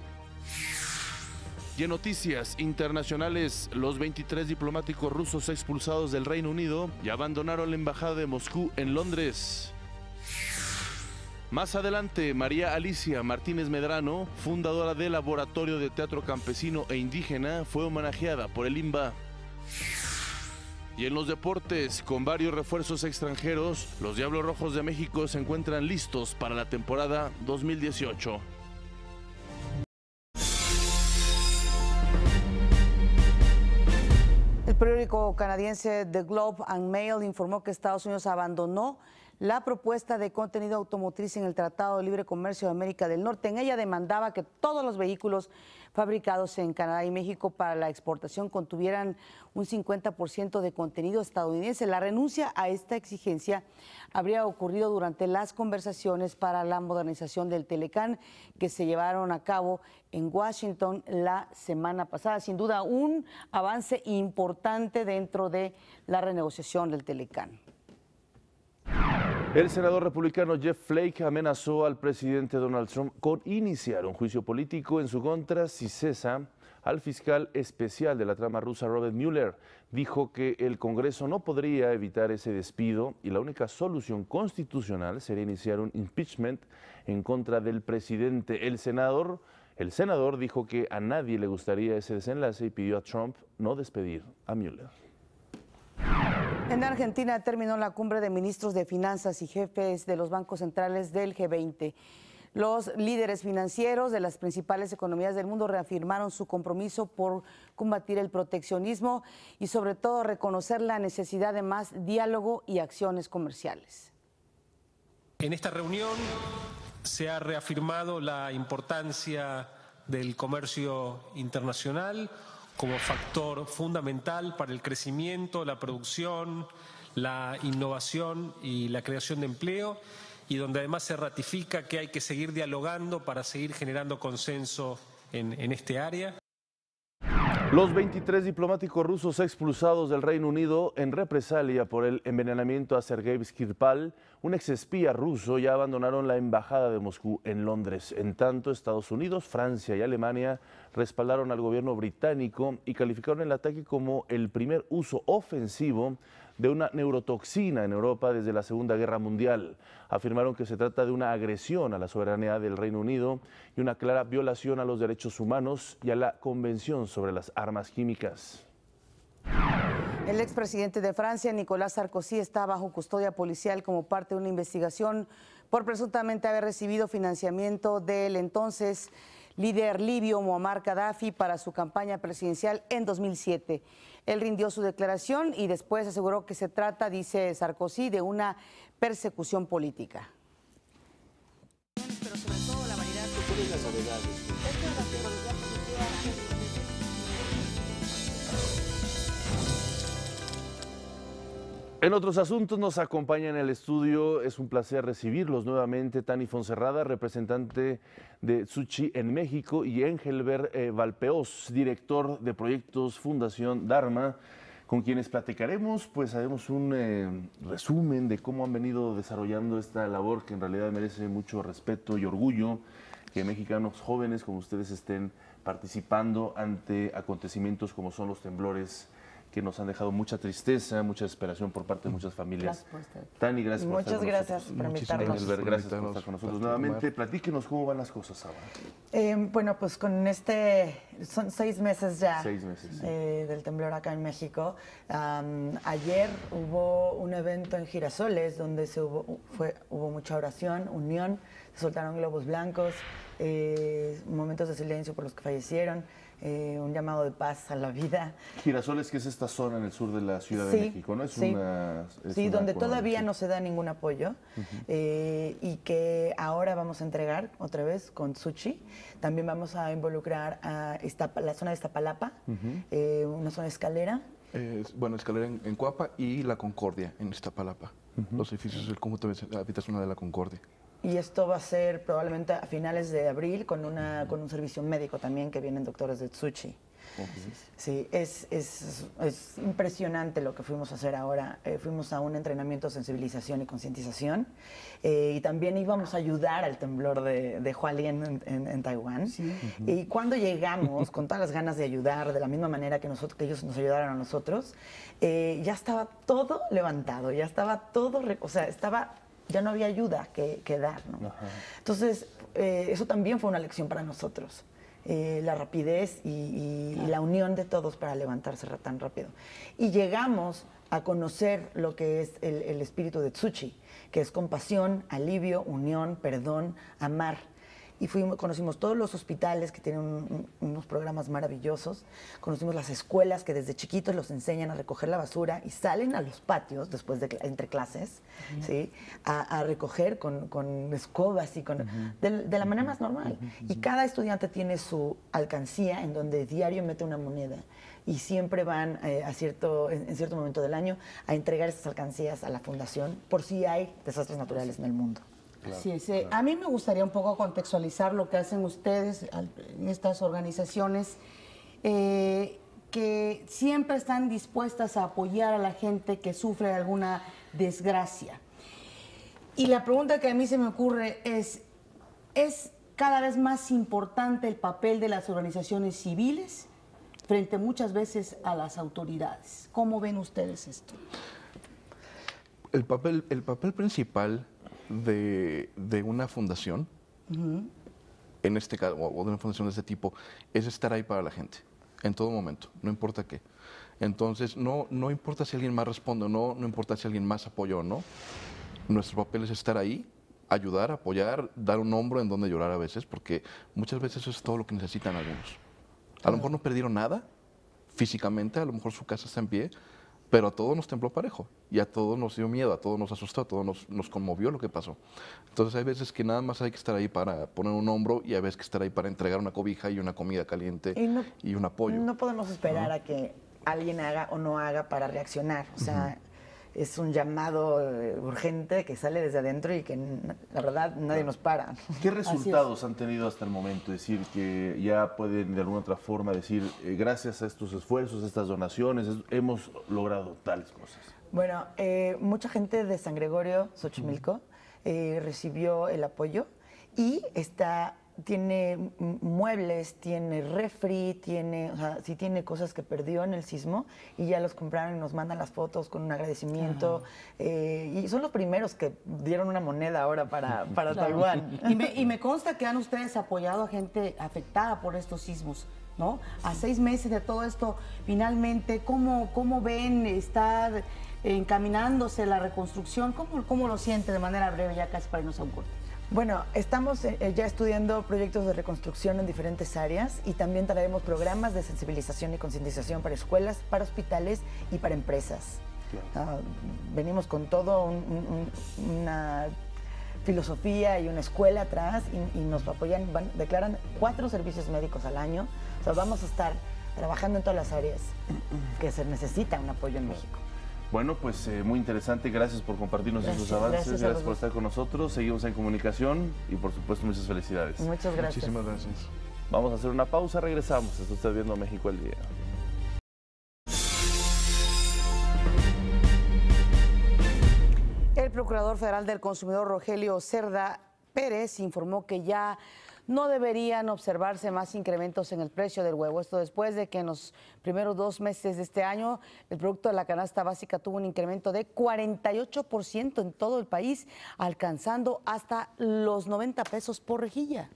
Y en noticias internacionales, los 23 diplomáticos rusos expulsados del Reino Unido ya abandonaron la embajada de Moscú en Londres. Más adelante, María Alicia Martínez Medrano, fundadora del Laboratorio de Teatro Campesino e Indígena, fue homenajeada por el INBA. Y en los deportes, con varios refuerzos extranjeros, los Diablos Rojos de México se encuentran listos para la temporada 2018. El periódico canadiense The Globe and Mail informó que Estados Unidos abandonó la propuesta de contenido automotriz en el Tratado de Libre Comercio de América del Norte. En ella demandaba que todos los vehículos fabricados en Canadá y México para la exportación contuvieran un 50% de contenido estadounidense. La renuncia a esta exigencia habría ocurrido durante las conversaciones para la modernización del Telecán que se llevaron a cabo en Washington la semana pasada. Sin duda, un avance importante dentro de la renegociación del Telecán. El senador republicano Jeff Flake amenazó al presidente Donald Trump con iniciar un juicio político en su contra si cesa al fiscal especial de la trama rusa Robert Mueller. Dijo que el Congreso no podría evitar ese despido y la única solución constitucional sería iniciar un impeachment en contra del presidente. El senador dijo que a nadie le gustaría ese desenlace y pidió a Trump no despedir a Mueller. En Argentina terminó la cumbre de ministros de finanzas y jefes de los bancos centrales del G20. Los líderes financieros de las principales economías del mundo reafirmaron su compromiso por combatir el proteccionismo y sobre todo reconocer la necesidad de más diálogo y acciones comerciales. En esta reunión se ha reafirmado la importancia del comercio internacional como factor fundamental para el crecimiento, la producción, la innovación y la creación de empleo, y donde además se ratifica que hay que seguir dialogando para seguir generando consenso en este área. Los 23 diplomáticos rusos expulsados del Reino Unido en represalia por el envenenamiento a Sergei Skripal, un exespía ruso, ya abandonaron la embajada de Moscú en Londres. En tanto, Estados Unidos, Francia y Alemania respaldaron al gobierno británico y calificaron el ataque como el primer uso ofensivo de una neurotoxina en Europa desde la Segunda Guerra Mundial. Afirmaron que se trata de una agresión a la soberanía del Reino Unido y una clara violación a los derechos humanos y a la Convención sobre las Armas Químicas. El expresidente de Francia, Nicolas Sarkozy, está bajo custodia policial como parte de una investigación por presuntamente haber recibido financiamiento del entonces líder libio Muammar Gaddafi para su campaña presidencial en 2007. Él rindió su declaración y después aseguró que se trata, dice Sarkozy, de una persecución política. Pero sobre todo la variedad de las novedades. En otros asuntos nos acompaña en el estudio, es un placer recibirlos nuevamente, Tani Fonserrada, representante de Tzuchi en México, y Engelbert Valpeós, director de proyectos Fundación Dharma, con quienes platicaremos, pues haremos un resumen de cómo han venido desarrollando esta labor que en realidad merece mucho respeto y orgullo, que mexicanos jóvenes como ustedes estén participando ante acontecimientos como son los temblores que nos han dejado mucha tristeza, mucha desesperación por parte de muchas familias. Tani, gracias por estar con nosotros. Muchas gracias por invitarnos. Gracias por estar con nosotros nuevamente. Platíquenos cómo van las cosas ahora. Bueno, pues con son 6 meses ya 6 meses, sí. Del temblor acá en México. Ayer hubo un evento en Girasoles donde hubo mucha oración, unión, se soltaron globos blancos, momentos de silencio por los que fallecieron. un llamado de paz a la vida. Girasoles, que es esta zona en el sur de la Ciudad de México, ¿no? Sí, donde todavía no se da ningún apoyo y que ahora vamos a entregar otra vez con Tzuchi. También vamos a involucrar a la zona de Iztapalapa, una zona escalera. Escalera en Coapa y La Concordia en Iztapalapa. Los edificios del conjunto habitacional de La Concordia. Y esto va a ser probablemente a finales de abril con un servicio médico también, que vienen doctores de Tzuchi. Sí, es impresionante lo que fuimos a hacer ahora. Fuimos a un entrenamiento de sensibilización y concientización y también íbamos a ayudar al temblor de Hualien en Taiwán. Y cuando llegamos con todas las ganas de ayudar, de la misma manera que ellos nos ayudaron a nosotros, ya estaba todo levantado, ya estaba todo, ya no había ayuda que dar, ¿no? Entonces, eso también fue una lección para nosotros. La rapidez y la unión de todos para levantarse tan rápido. Y llegamos a conocer lo que es el espíritu de Tzuchi, que es compasión, alivio, unión, perdón, amar. Y conocimos todos los hospitales que tienen unos programas maravillosos, conocimos las escuelas que desde chiquitos los enseñan a recoger la basura y salen a los patios después entre clases, ¿sí? a recoger con escobas y de la manera más normal. Y cada estudiante tiene su alcancía en donde diario mete una moneda y siempre van en cierto momento del año a entregar esas alcancías a la fundación por si hay desastres naturales en el mundo. Claro, sí, claro. A mí me gustaría un poco contextualizar lo que hacen ustedes en estas organizaciones que siempre están dispuestas a apoyar a la gente que sufre alguna desgracia. Y la pregunta que a mí se me ocurre ¿es cada vez más importante el papel de las organizaciones civiles frente muchas veces a las autoridades? ¿Cómo ven ustedes esto? El papel principal de una fundación, en este caso, o de una fundación de este tipo, es estar ahí para la gente, en todo momento, no importa qué. Entonces, no importa si alguien más responde o no importa si alguien más apoya o no. Nuestro papel es estar ahí, ayudar, apoyar, dar un hombro en donde llorar a veces, porque muchas veces eso es todo lo que necesitan algunos. A lo mejor no perdieron nada físicamente, a lo mejor su casa está en pie, pero a todos nos tembló parejo y a todos nos dio miedo, a todos nos asustó, a todos nos conmovió lo que pasó. Entonces hay veces que nada más hay que estar ahí para poner un hombro y hay veces que estar ahí para entregar una cobija y una comida caliente y un apoyo. No podemos esperar a que alguien haga o no haga para reaccionar. O sea, es un llamado urgente que sale desde adentro y que la verdad nadie nos para. ¿Qué resultados han tenido hasta el momento? Es decir, que ya pueden de alguna otra forma decir, gracias a estos esfuerzos, a estas donaciones, hemos logrado tales cosas. Bueno, mucha gente de San Gregorio, Xochimilco, recibió el apoyo y tiene muebles, tiene refri, sí tiene cosas que perdió en el sismo y ya los compraron y nos mandan las fotos con un agradecimiento. Y son los primeros que dieron una moneda ahora para Taiwán. Y me consta que han ustedes apoyado a gente afectada por estos sismos, ¿no? A 6 meses de todo esto, finalmente, ¿cómo ven estar encaminándose la reconstrucción? ¿Cómo lo siente de manera breve, ya casi para irnos a un corte? Bueno, estamos ya estudiando proyectos de reconstrucción en diferentes áreas y también traemos programas de sensibilización y concientización para escuelas, para hospitales y para empresas. Claro. Venimos con todo una filosofía y una escuela atrás y nos apoyan, declaran 4 servicios médicos al año. O sea, vamos a estar trabajando en todas las áreas que se necesita un apoyo en México. Bueno, pues muy interesante. Gracias por compartirnos esos avances. Gracias por estar con nosotros. Seguimos en comunicación y, por supuesto, muchas felicidades. Muchas gracias. Muchísimas gracias. Vamos a hacer una pausa. Regresamos. Esto está viendo México al Día. El Procurador Federal del Consumidor, Rogelio Cerda Pérez, informó que ya no deberían observarse más incrementos en el precio del huevo. Esto después de que en los primeros 2 meses de este año el producto de la canasta básica tuvo un incremento de 48% en todo el país, alcanzando hasta los 90 pesos por rejilla.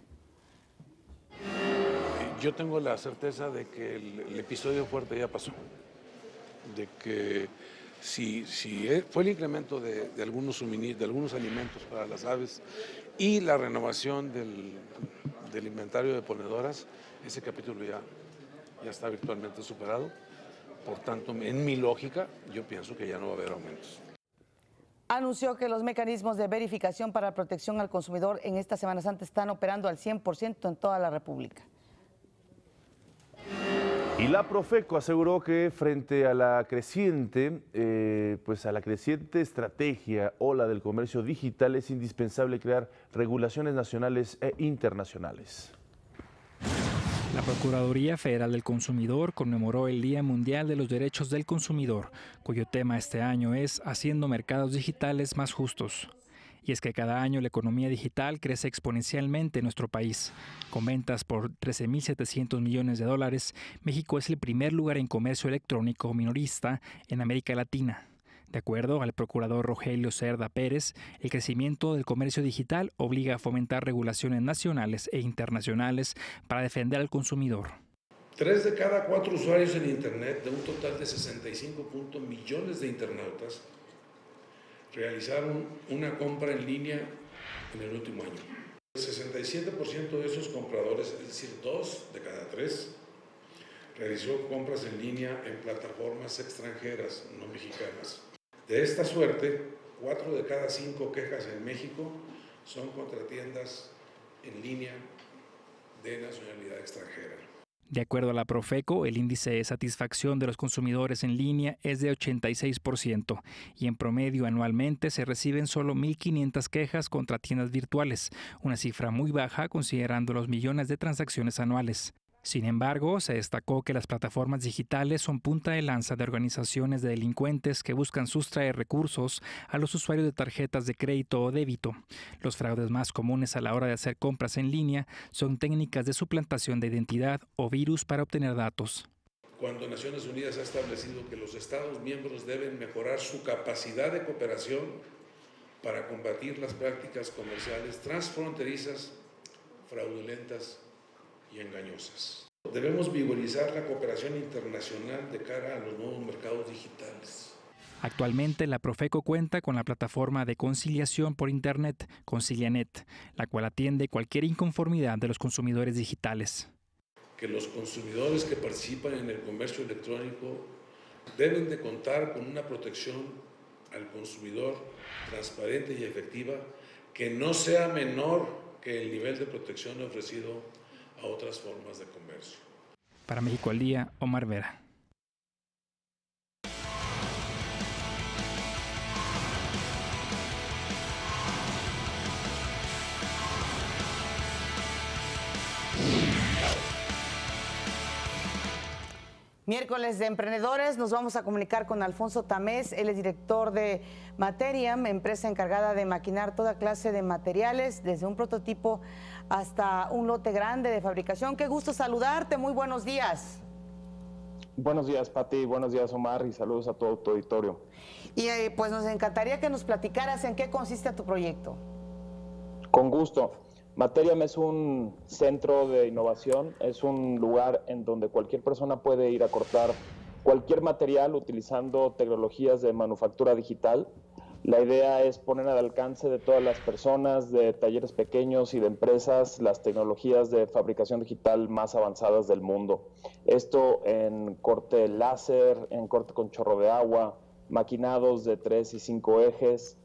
Yo tengo la certeza de que el episodio fuerte ya pasó, de que si fue el incremento de algunos suministros, de algunos alimentos para las aves y la renovación del inventario de ponedoras, ese capítulo ya está virtualmente superado. Por tanto, en mi lógica, yo pienso que ya no va a haber aumentos. Anunció que los mecanismos de verificación para protección al consumidor en esta Semana Santa están operando al 100% en toda la República. Y la Profeco aseguró que frente a la creciente, estrategia ola del comercio digital es indispensable crear regulaciones nacionales e internacionales. La Procuraduría Federal del Consumidor conmemoró el Día Mundial de los Derechos del Consumidor, cuyo tema este año es Haciendo mercados digitales más justos. Y es que cada año la economía digital crece exponencialmente en nuestro país. Con ventas por 13.700 millones de dólares, México es el primer lugar en comercio electrónico minorista en América Latina. De acuerdo al procurador Rogelio Cerda Pérez, el crecimiento del comercio digital obliga a fomentar regulaciones nacionales e internacionales para defender al consumidor. 3 de cada 4 usuarios en Internet, de un total de 65 millones de internautas, realizaron una compra en línea en el último año. El 67% de esos compradores, es decir, 2 de cada 3, realizó compras en línea en plataformas extranjeras, no mexicanas. De esta suerte, 4 de cada 5 quejas en México son contra tiendas en línea de nacionalidad extranjera. De acuerdo a la Profeco, el índice de satisfacción de los consumidores en línea es de 86% y en promedio anualmente se reciben solo 1.500 quejas contra tiendas virtuales, una cifra muy baja considerando los millones de transacciones anuales. Sin embargo, se destacó que las plataformas digitales son punta de lanza de organizaciones de delincuentes que buscan sustraer recursos a los usuarios de tarjetas de crédito o débito. Los fraudes más comunes a la hora de hacer compras en línea son técnicas de suplantación de identidad o virus para obtener datos. Cuando Naciones Unidas ha establecido que los Estados miembros deben mejorar su capacidad de cooperación para combatir las prácticas comerciales transfronterizas, fraudulentas y engañosas. Debemos vigorizar la cooperación internacional de cara a los nuevos mercados digitales. Actualmente la Profeco cuenta con la plataforma de conciliación por Internet, ConciliaNet, la cual atiende cualquier inconformidad de los consumidores digitales. Que los consumidores que participan en el comercio electrónico deben de contar con una protección al consumidor transparente y efectiva que no sea menor que el nivel de protección ofrecido a otras formas de comercio. Para México al Día, Omar Vera. Miércoles de Emprendedores, nos vamos a comunicar con Alfonso Tamés, él es director de Materiam, empresa encargada de maquinar toda clase de materiales, desde un prototipo hasta un lote grande de fabricación. Qué gusto saludarte, muy buenos días. Buenos días, Pati, buenos días, Omar, y saludos a todo tu auditorio. Y pues nos encantaría que nos platicaras en qué consiste tu proyecto. Con gusto. Materiam es un centro de innovación, es un lugar en donde cualquier persona puede ir a cortar cualquier material utilizando tecnologías de manufactura digital. La idea es poner al alcance de todas las personas, de talleres pequeños y de empresas, las tecnologías de fabricación digital más avanzadas del mundo. Esto en corte láser, en corte con chorro de agua, maquinados de 3 y 5 ejes,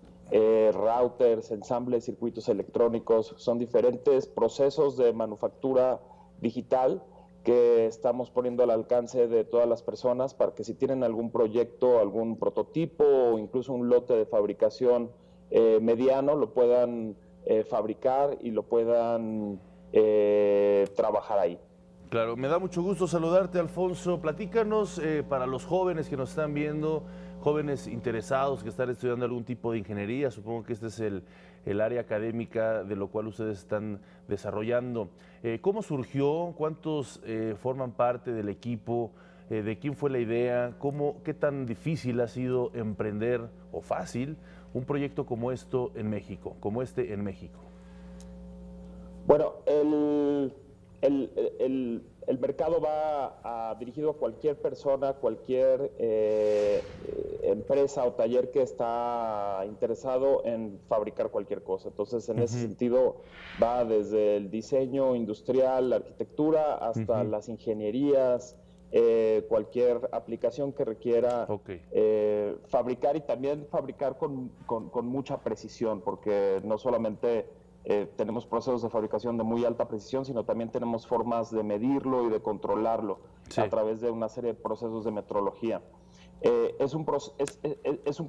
routers, ensambles, circuitos electrónicos. Son diferentes procesos de manufactura digital que estamos poniendo al alcance de todas las personas para que si tienen algún proyecto, algún prototipo o incluso un lote de fabricación mediano, lo puedan fabricar y lo puedan trabajar ahí. Claro, me da mucho gusto saludarte, Alfonso. Platícanos para los jóvenes que nos están viendo, jóvenes interesados que están estudiando algún tipo de ingeniería, supongo que este es el área académica de lo cual ustedes están desarrollando. ¿Cómo surgió? ¿Cuántos forman parte del equipo? ¿De quién fue la idea? ¿Qué tan difícil ha sido emprender o fácil un proyecto como esto en México, como este en México? Bueno, el mercado va dirigido a cualquier persona, cualquier empresa o taller que está interesado en fabricar cualquier cosa. Entonces, en ese sentido, va desde el diseño industrial, la arquitectura, hasta las ingenierías, cualquier aplicación que requiera fabricar, y también fabricar con mucha precisión, porque no solamente tenemos procesos de fabricación de muy alta precisión, sino también tenemos formas de medirlo y de controlarlo a través de una serie de procesos de metrología. Es un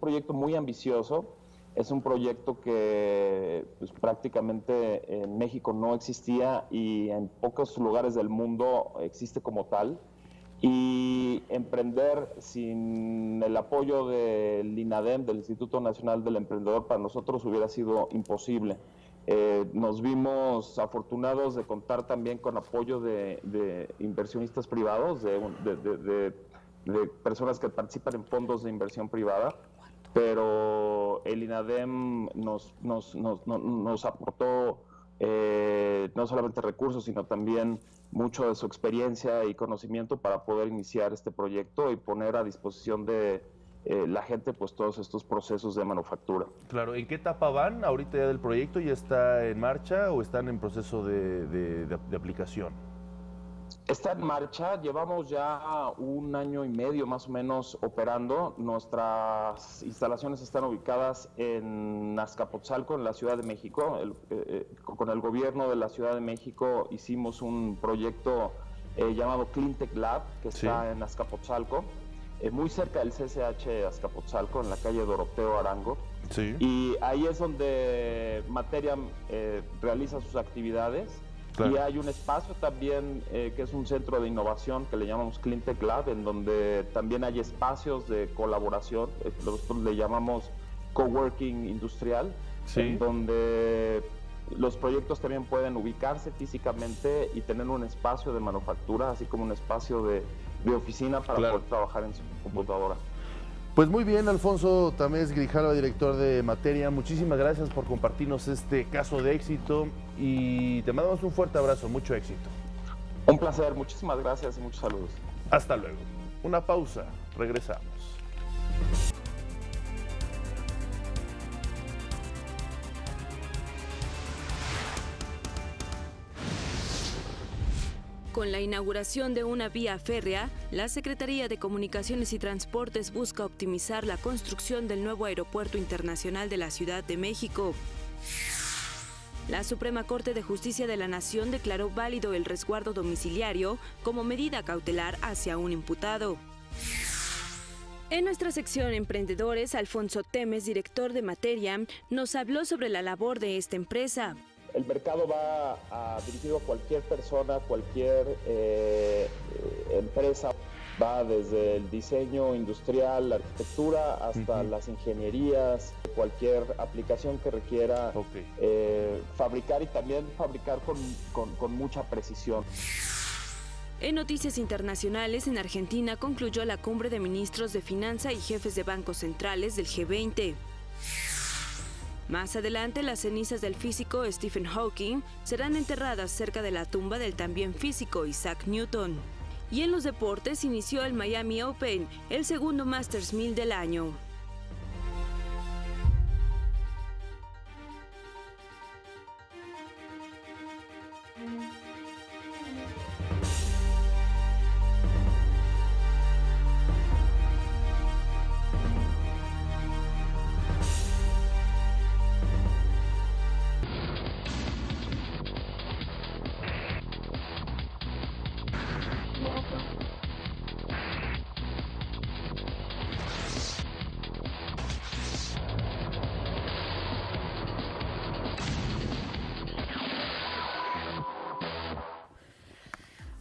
proyecto muy ambicioso, es un proyecto que pues, prácticamente en México no existía y en pocos lugares del mundo existe como tal. Y emprender sin el apoyo del INADEM, del Instituto Nacional del Emprendedor, para nosotros hubiera sido imposible. Nos vimos afortunados de contar también con apoyo de inversionistas privados, de personas que participan en fondos de inversión privada, pero el INADEM nos aportó no solamente recursos, sino también mucho de su experiencia y conocimiento para poder iniciar este proyecto y poner a disposición de la gente pues todos estos procesos de manufactura. Claro, ¿en qué etapa van ahorita ya del proyecto? ¿Ya está en marcha o están en proceso de aplicación? Está en marcha, llevamos ya 1 año y medio más o menos operando. Nuestras instalaciones están ubicadas en Azcapotzalco, en la Ciudad de México. Con el gobierno de la Ciudad de México hicimos un proyecto llamado Cleantech Lab, que está en Azcapotzalco, muy cerca del CCH Azcapotzalco, en la calle Doroteo Arango. Y ahí es donde Materia realiza sus actividades. Y hay un espacio también que es un centro de innovación que le llamamos Cleantech Lab, en donde también hay espacios de colaboración, nosotros le llamamos coworking industrial, en donde los proyectos también pueden ubicarse físicamente y tener un espacio de manufactura, así como un espacio de oficina para poder trabajar en su computadora. Pues muy bien, Alfonso Tamés Grijalva, director de Materia, muchísimas gracias por compartirnos este caso de éxito y te mandamos un fuerte abrazo, mucho éxito. Un placer, muchísimas gracias y muchos saludos. Hasta luego. Una pausa, regresamos. Con la inauguración de una vía férrea, la Secretaría de Comunicaciones y Transportes busca optimizar la construcción del nuevo Aeropuerto Internacional de la Ciudad de México. La Suprema Corte de Justicia de la Nación declaró válido el resguardo domiciliario como medida cautelar hacia un imputado. En nuestra sección Emprendedores, Alfonso Temes, director de Materia, nos habló sobre la labor de esta empresa. El mercado va dirigido a cualquier persona, cualquier empresa. Va desde el diseño industrial, la arquitectura, hasta las ingenierías, cualquier aplicación que requiera fabricar y también fabricar con mucha precisión. En noticias internacionales, en Argentina concluyó la cumbre de ministros de Finanza y jefes de bancos centrales del G20. Más adelante, las cenizas del físico Stephen Hawking serán enterradas cerca de la tumba del también físico Isaac Newton. Y en los deportes inició el Miami Open, el segundo Masters 1000 del año.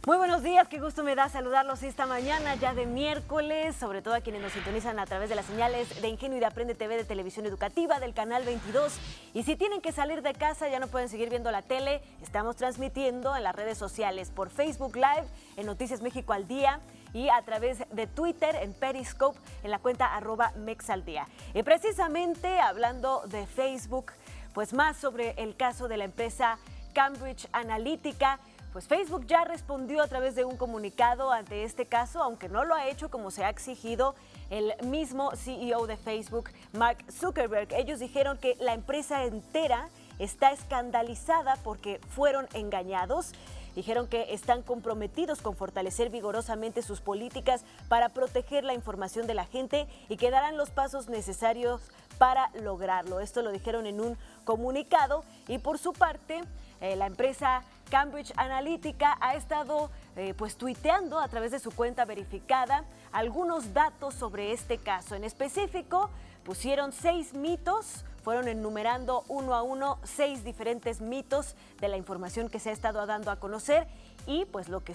Muy buenos días, qué gusto me da saludarlos esta mañana ya de miércoles, sobre todo a quienes nos sintonizan a través de las señales de Ingenio y de Aprende TV de Televisión Educativa del canal 22. Y si tienen que salir de casa, ya no pueden seguir viendo la tele, estamos transmitiendo en las redes sociales por Facebook Live, en Noticias México al Día y a través de Twitter, en Periscope, en la cuenta @mexaldía. Y precisamente hablando de Facebook, pues más sobre el caso de la empresa Cambridge Analytica. Pues Facebook ya respondió a través de un comunicado ante este caso, aunque no lo ha hecho como se ha exigido el mismo CEO de Facebook, Mark Zuckerberg. Ellos dijeron que la empresa entera está escandalizada porque fueron engañados. dijeron que están comprometidos con fortalecer vigorosamente sus políticas para proteger la información de la gente y que darán los pasos necesarios para lograrlo. Esto lo dijeron en un comunicado y por su parte la empresa Cambridge Analytica ha estado pues tuiteando a través de su cuenta verificada algunos datos sobre este caso. En específico, pusieron 6 mitos, fueron enumerando uno a uno 6 diferentes mitos de la información que se ha estado dando a conocer y pues lo que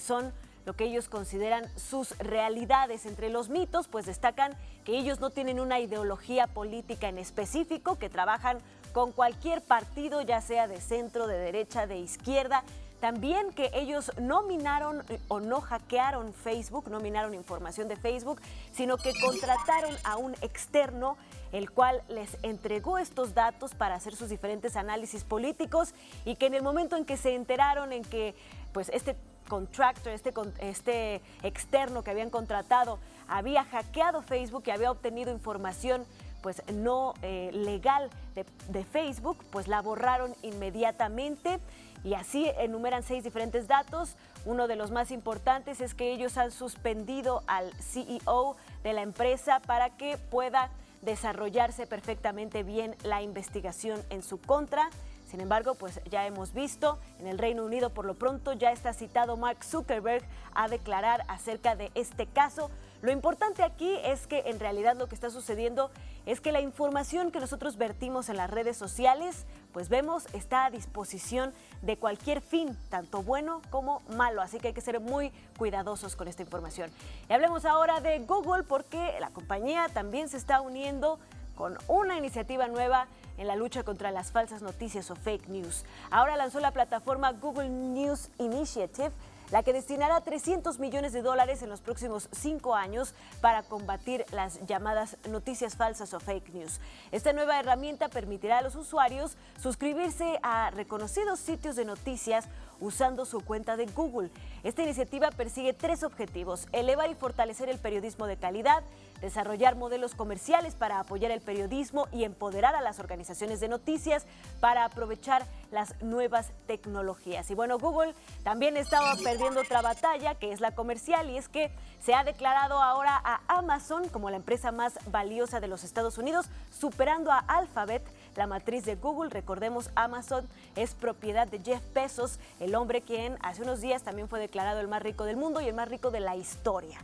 ellos consideran sus realidades. Entre los mitos, pues destacan que ellos no tienen una ideología política en específico, que trabajan con cualquier partido, ya sea de centro, de derecha, de izquierda. También que ellos no minaron o no hackearon Facebook, no minaron información de Facebook, sino que contrataron a un externo, el cual les entregó estos datos para hacer sus diferentes análisis políticos y que en el momento en que se enteraron en que pues este contractor, este externo que habían contratado había hackeado Facebook y había obtenido información pues no legal de Facebook, pues la borraron inmediatamente. Y así enumeran 6 diferentes datos. Uno de los más importantes es que ellos han suspendido al CEO de la empresa para que pueda desarrollarse perfectamente bien la investigación en su contra. Sin embargo, pues ya hemos visto, en el Reino Unido por lo pronto ya está citado Mark Zuckerberg a declarar acerca de este caso. Lo importante aquí es que en realidad lo que está sucediendo es que la información que nosotros vertimos en las redes sociales, pues vemos, está a disposición de cualquier fin, tanto bueno como malo. Así que hay que ser muy cuidadosos con esta información. Y hablemos ahora de Google porque la compañía también se está uniendo con una iniciativa nueva en la lucha contra las falsas noticias o fake news. Ahora lanzó la plataforma Google News Initiative, la que destinará $300 millones en los próximos 5 años para combatir las llamadas noticias falsas o fake news. Esta nueva herramienta permitirá a los usuarios suscribirse a reconocidos sitios de noticias usando su cuenta de Google. Esta iniciativa persigue 3 objetivos: elevar y fortalecer el periodismo de calidad, desarrollar modelos comerciales para apoyar el periodismo y empoderar a las organizaciones de noticias para aprovechar las nuevas tecnologías. Y bueno, Google también estaba perdiendo otra batalla, que es la comercial, y es que se ha declarado ahora a Amazon como la empresa más valiosa de los Estados Unidos, superando a Alphabet, la matriz de Google. Recordemos, Amazon es propiedad de Jeff Bezos, el hombre quien hace unos días también fue declarado el más rico del mundo y el más rico de la historia.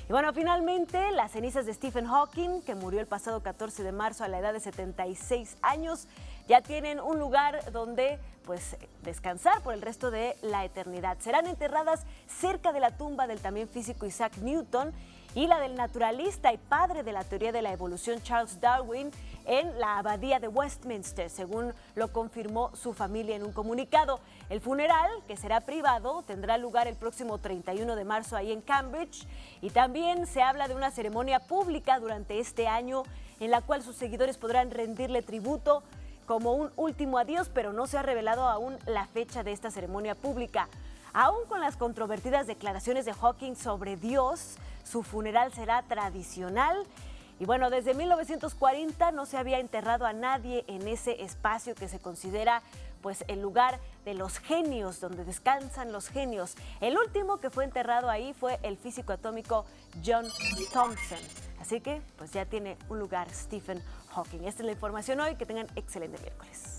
Y bueno, finalmente, las cenizas de Stephen Hawking, que murió el pasado 14 de marzo a la edad de 76 años, ya tienen un lugar donde pues descansar por el resto de la eternidad. Serán enterradas cerca de la tumba del también físico Isaac Newton y la del naturalista y padre de la teoría de la evolución Charles Darwin en la abadía de Westminster, según lo confirmó su familia en un comunicado. El funeral, que será privado, tendrá lugar el próximo 31 de marzo ahí en Cambridge, y también se habla de una ceremonia pública durante este año en la cual sus seguidores podrán rendirle tributo como un último adiós, pero no se ha revelado aún la fecha de esta ceremonia pública. Aún con las controvertidas declaraciones de Hawking sobre Dios, su funeral será tradicional. Y bueno, desde 1940 no se había enterrado a nadie en ese espacio que se considera pues el lugar de los genios, donde descansan los genios. El último que fue enterrado ahí fue el físico atómico John Thomson. Así que pues ya tiene un lugar Stephen Hawking. Esta es la información hoy. Que tengan excelente miércoles.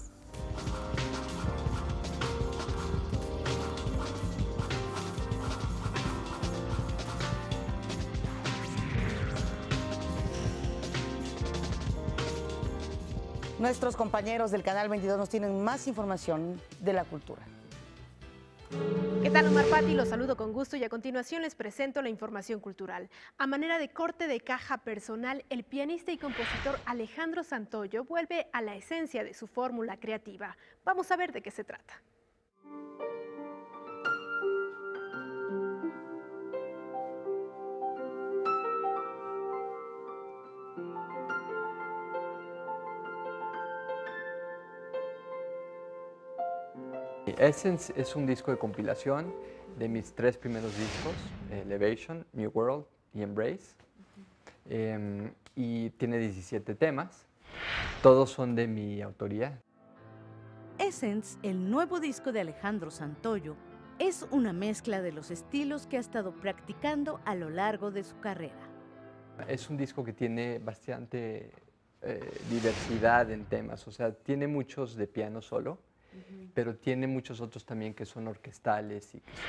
Nuestros compañeros del Canal 22 nos tienen más información de la cultura. ¿Qué tal, Omar Pati? Los saludo con gusto y a continuación les presento la información cultural. A manera de corte de caja personal, el pianista y compositor Alejandro Santoyo vuelve a la esencia de su fórmula creativa. Vamos a ver de qué se trata. Essence es un disco de compilación de mis 3 primeros discos, Elevation, New World y Embrace, y tiene 17 temas, todos son de mi autoría. Essence, el nuevo disco de Alejandro Santoyo, es una mezcla de los estilos que ha estado practicando a lo largo de su carrera. Es un disco que tiene bastante diversidad en temas, o sea, tiene muchos de piano solo, pero tiene muchos otros también que son orquestales y que son,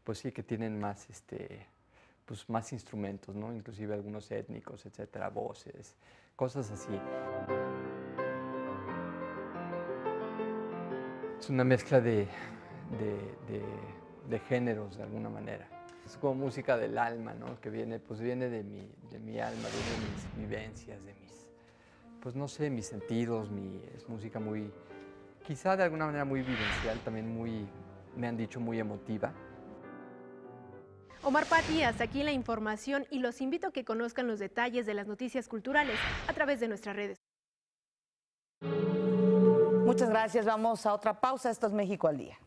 pues sí, que tienen más, pues más instrumentos, ¿no? Inclusive algunos étnicos, etcétera, voces, cosas así. Es una mezcla de géneros de alguna manera. Es como música del alma, ¿no? Que viene, pues viene de mi alma, viene de mis vivencias, de mis, pues no sé, mis sentidos, es música muy, quizá de alguna manera muy vivencial, también muy, me han dicho, muy emotiva. Omar Pati, hasta aquí la información y los invito a que conozcan los detalles de las noticias culturales a través de nuestras redes. Muchas gracias, vamos a otra pausa, esto es México al Día.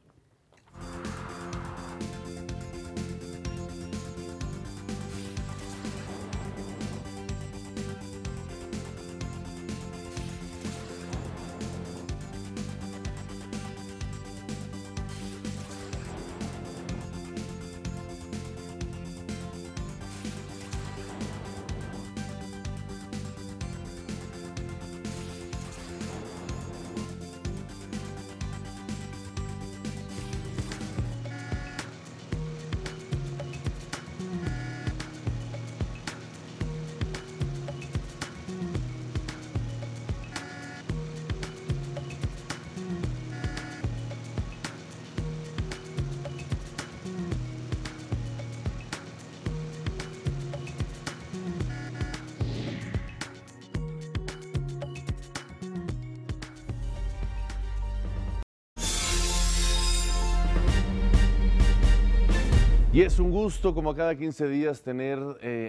Y es un gusto, como cada 15 días, tener,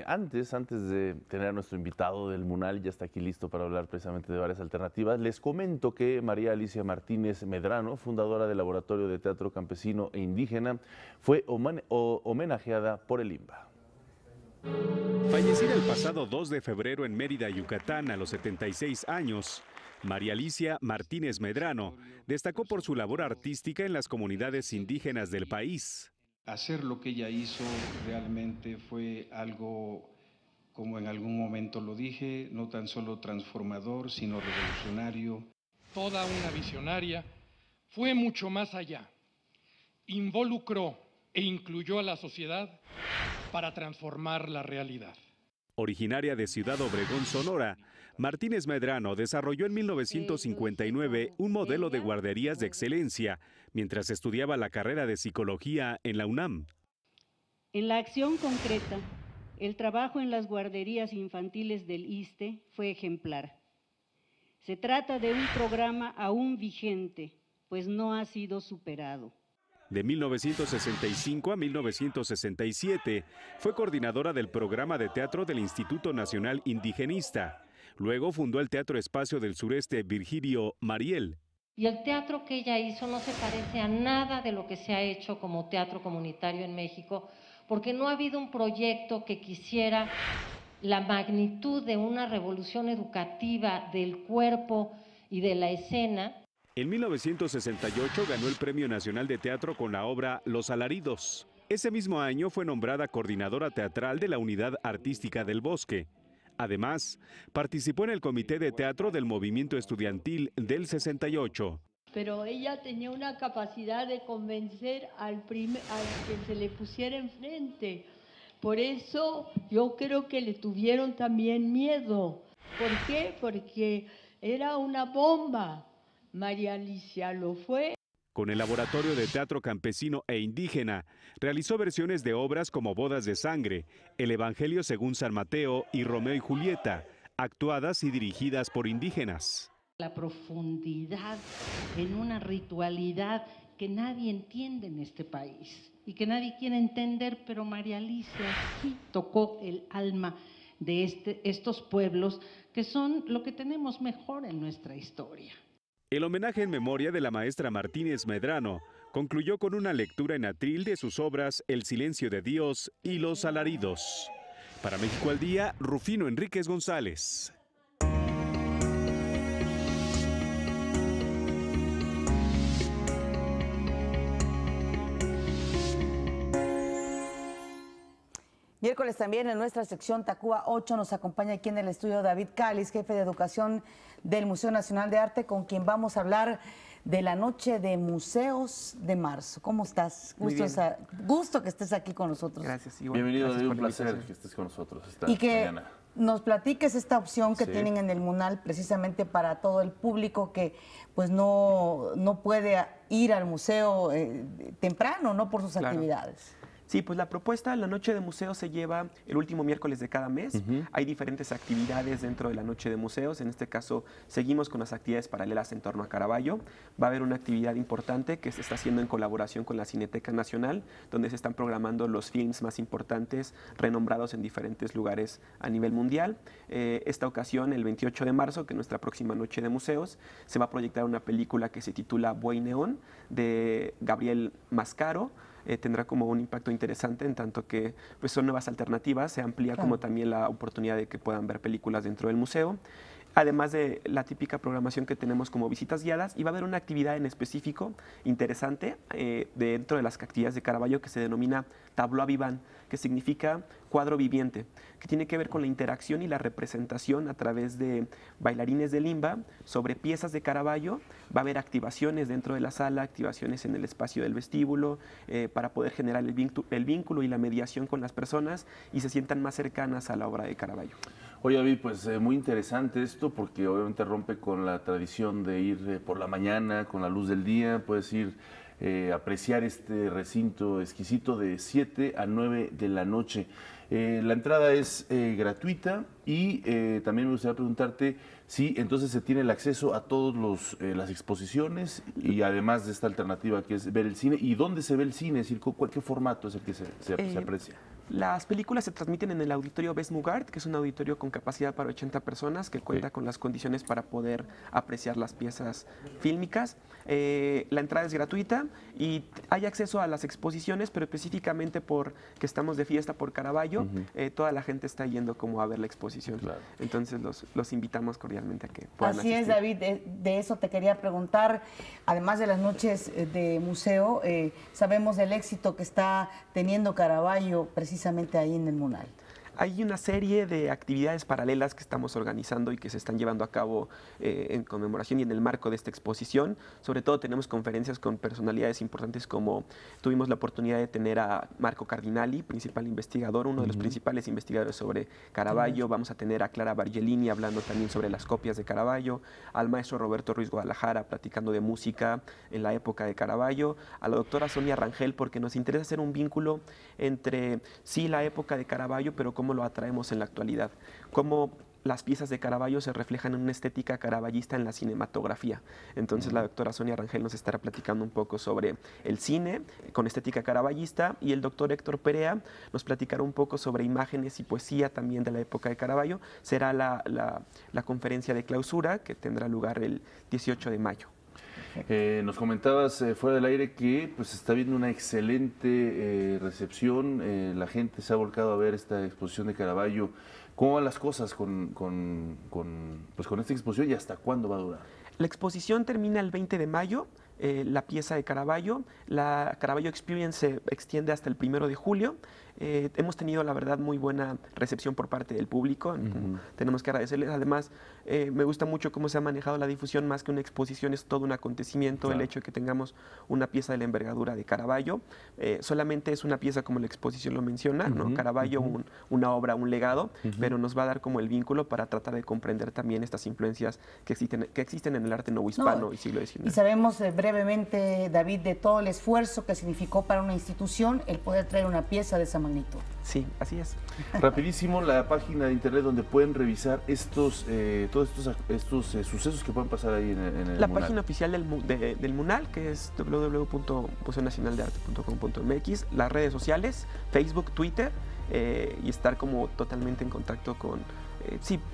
antes de tener a nuestro invitado del MUNAL, ya está aquí listo para hablar precisamente de varias alternativas, les comento que María Alicia Martínez Medrano, fundadora del Laboratorio de Teatro Campesino e Indígena, fue homenajeada por el INBA. Fallecida el pasado 2 de febrero en Mérida, Yucatán, a los 76 años, María Alicia Martínez Medrano destacó por su labor artística en las comunidades indígenas del país. Hacer lo que ella hizo realmente fue algo, como en algún momento lo dije, no tan solo transformador, sino revolucionario. Toda una visionaria, fue mucho más allá. Involucró e incluyó a la sociedad para transformar la realidad. Originaria de Ciudad Obregón, Sonora, Martínez Medrano desarrolló en 1959 un modelo de guarderías de excelencia mientras estudiaba la carrera de psicología en la UNAM. En la acción concreta, el trabajo en las guarderías infantiles del ISSSTE fue ejemplar. Se trata de un programa aún vigente, pues no ha sido superado. De 1965 a 1967 fue coordinadora del programa de teatro del Instituto Nacional Indigenista. Luego fundó el Teatro Espacio del Sureste Virgilio Mariel. Y el teatro que ella hizo no se parece a nada de lo que se ha hecho como teatro comunitario en México, porque no ha habido un proyecto que quisiera la magnitud de una revolución educativa del cuerpo y de la escena. En 1968 ganó el Premio Nacional de Teatro con la obra Los Alaridos. Ese mismo año fue nombrada coordinadora teatral de la Unidad Artística del Bosque. Además, participó en el Comité de Teatro del Movimiento Estudiantil del 68. Pero ella tenía una capacidad de convencer al que se le pusiera enfrente. Por eso yo creo que le tuvieron también miedo. ¿Por qué? Porque era una bomba. María Alicia lo fue. Con el Laboratorio de Teatro Campesino e Indígena, realizó versiones de obras como Bodas de Sangre, El Evangelio según San Mateo y Romeo y Julieta, actuadas y dirigidas por indígenas. La profundidad en una ritualidad que nadie entiende en este país y que nadie quiere entender, pero María Alicia sí tocó el alma de estos pueblos que son lo que tenemos mejor en nuestra historia. El homenaje en memoria de la maestra Martínez Medrano concluyó con una lectura en atril de sus obras El silencio de Dios y Los Alaridos. Para México al Día, Rufino Enríquez González. Miércoles también en nuestra sección Tacuba 8 nos acompaña aquí en el estudio David Cáliz, jefe de educación del Museo Nacional de Arte, con quien vamos a hablar de la Noche de Museos de marzo. ¿Cómo estás? Gusto que estés aquí con nosotros. Gracias. Bienvenido, Gracias, un placer que estés con nosotros esta y que mañana. Nos platiques esta opción que tienen en el MUNAL precisamente para todo el público que pues no puede ir al museo temprano, ¿no? Por sus actividades. Sí, pues la propuesta de la Noche de Museos se lleva el último miércoles de cada mes. Hay diferentes actividades dentro de la Noche de Museos. En este caso, seguimos con las actividades paralelas en torno a Caravaggio. Va a haber una actividad importante que se está haciendo en colaboración con la Cineteca Nacional, donde se están programando los films más importantes, renombrados en diferentes lugares a nivel mundial. Esta ocasión, el 28 de marzo, que es nuestra próxima Noche de Museos, se va a proyectar una película que se titula Buey Neón, de Gabriel Mascaro. Tendrá como un impacto interesante en tanto que pues, son nuevas alternativas, se amplía como también la oportunidad de que puedan ver películas dentro del museo. Además de la típica programación que tenemos como visitas guiadas, y va a haber una actividad en específico interesante dentro de las actividades de Caravaggio que se denomina tableau vivant, que significa cuadro viviente, que tiene que ver con la interacción y la representación a través de bailarines de limba sobre piezas de Caravaggio. Va a haber activaciones dentro de la sala, activaciones en el espacio del vestíbulo, para poder generar el vínculo y la mediación con las personas y se sientan más cercanas a la obra de Caravaggio. Oye, David, pues muy interesante esto porque obviamente rompe con la tradición de ir por la mañana, con la luz del día, puedes ir apreciar este recinto exquisito de 7 a 9 de la noche. La entrada es gratuita y también me gustaría preguntarte si entonces se tiene el acceso a todas las exposiciones y además de esta alternativa que es ver el cine. ¿Y dónde se ve el cine? Es decir, ¿qué formato es el que se aprecia? Las películas se transmiten en el auditorio Besmugart, que es un auditorio con capacidad para 80 personas, que cuenta con las condiciones para poder apreciar las piezas fílmicas. La entrada es gratuita y hay acceso a las exposiciones, pero específicamente porque estamos de fiesta por Caravaggio, toda la gente está yendo como a ver la exposición. Claro. Entonces los invitamos cordialmente a que puedan asistir. Así es, David, de eso te quería preguntar. Además de las noches de museo, sabemos del éxito que está teniendo Caravaggio precisamente ahí en el MUNAL. Hay una serie de actividades paralelas que estamos organizando y que se están llevando a cabo en conmemoración y en el marco de esta exposición. Sobre todo tenemos conferencias con personalidades importantes como tuvimos la oportunidad de tener a Marco Cardinali, principal investigador, uno de los principales investigadores sobre Caravaggio. Vamos a tener a Clara Bargellini hablando también sobre las copias de Caravaggio, al maestro Roberto Ruiz Guadalajara platicando de música en la época de Caravaggio, a la doctora Sonia Rangel porque nos interesa hacer un vínculo entre sí la época de Caravaggio, pero cómo lo atraemos en la actualidad, cómo las piezas de Caravaggio se reflejan en una estética caravallista en la cinematografía. Entonces la doctora Sonia Rangel nos estará platicando un poco sobre el cine con estética caravallista y el doctor Héctor Perea nos platicará un poco sobre imágenes y poesía también de la época de Caravaggio. Será la conferencia de clausura que tendrá lugar el 18 de mayo. Nos comentabas fuera del aire que pues está viendo una excelente recepción, la gente se ha volcado a ver esta exposición de Caravaggio. ¿Cómo van las cosas con esta exposición y hasta cuándo va a durar? La exposición termina el 20 de mayo, la pieza de Caravaggio. La Caravaggio Experience se extiende hasta el 1 de julio. Hemos tenido, la verdad, muy buena recepción por parte del público. Tenemos que agradecerles. Además, me gusta mucho cómo se ha manejado la difusión. Más que una exposición, es todo un acontecimiento. Claro. El hecho de que tengamos una pieza de la envergadura de Caravaggio. Solamente es una pieza como la exposición lo menciona, ¿no? Caravaggio, una obra, un legado, pero nos va a dar como el vínculo para tratar de comprender también estas influencias que existen en el arte novohispano y siglo XIX. Y sabemos brevemente, David, de todo el esfuerzo que significó para una institución el poder traer una pieza de esa magnitud. Sí, así es. Rapidísimo, la página de internet donde pueden revisar todos estos sucesos que pueden pasar ahí en el MUNAL. La página oficial del MUNAL, que es www.museonacionaldearte.com.mx, las redes sociales, Facebook, Twitter, y estar como totalmente en contacto con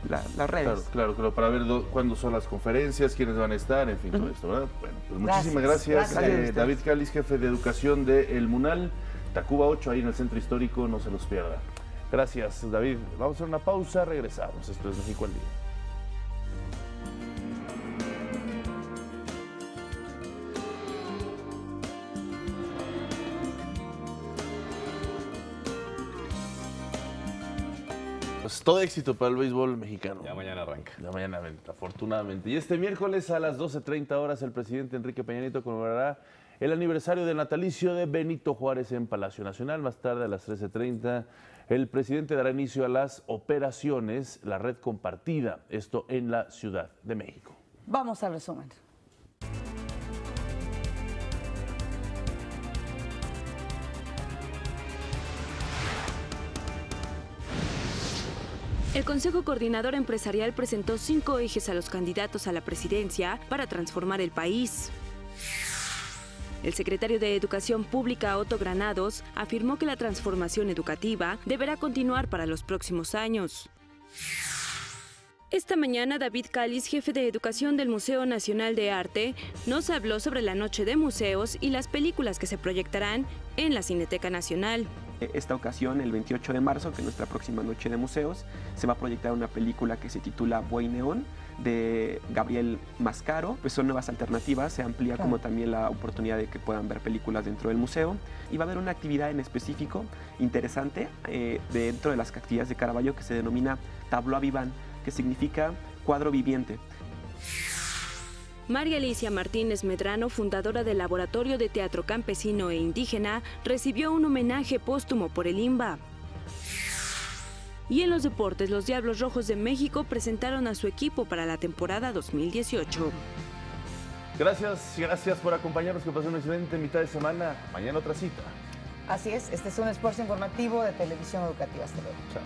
las redes. Claro, para ver cuándo son las conferencias, quiénes van a estar, en fin, todo esto, ¿verdad? Bueno, pues muchísimas gracias. David Cáliz, jefe de educación del MUNAL. Tacuba 8, ahí en el Centro Histórico, no se los pierda. Gracias, David. Vamos a hacer una pausa, regresamos. Esto es México al Día. Pues todo éxito para el béisbol mexicano. Ya mañana arranca. Ya mañana, afortunadamente. Y este miércoles a las 12:30 horas el presidente Enrique Peña Nieto conmemorará el aniversario del natalicio de Benito Juárez en Palacio Nacional. Más tarde a las 13:30 el presidente dará inicio a las operaciones La Red Compartida, esto en la Ciudad de México. Vamos al resumen. El Consejo Coordinador Empresarial presentó 5 ejes a los candidatos a la presidencia para transformar el país. El secretario de Educación Pública, Otto Granados, afirmó que la transformación educativa deberá continuar para los próximos años. Esta mañana, David Cáliz, jefe de Educación del Museo Nacional de Arte, nos habló sobre la Noche de Museos y las películas que se proyectarán en la Cineteca Nacional. Esta ocasión, el 28 de marzo, que es nuestra próxima Noche de Museos, se va a proyectar una película que se titula Buey Neón, de Gabriel Mascaro. Pues son nuevas alternativas, se amplía como también la oportunidad de que puedan ver películas dentro del museo. Y va a haber una actividad en específico interesante dentro de las actividades de Caravaggio que se denomina Tableau vivant, que significa cuadro viviente. María Alicia Martínez Medrano, fundadora del Laboratorio de Teatro Campesino e Indígena, recibió un homenaje póstumo por el INBA. Y en los deportes, los Diablos Rojos de México presentaron a su equipo para la temporada 2018. Gracias por acompañarnos, que pasen una excelente mitad de semana. Mañana otra cita. Así es, este es un esfuerzo informativo de Televisión Educativa. Hasta luego. Chao.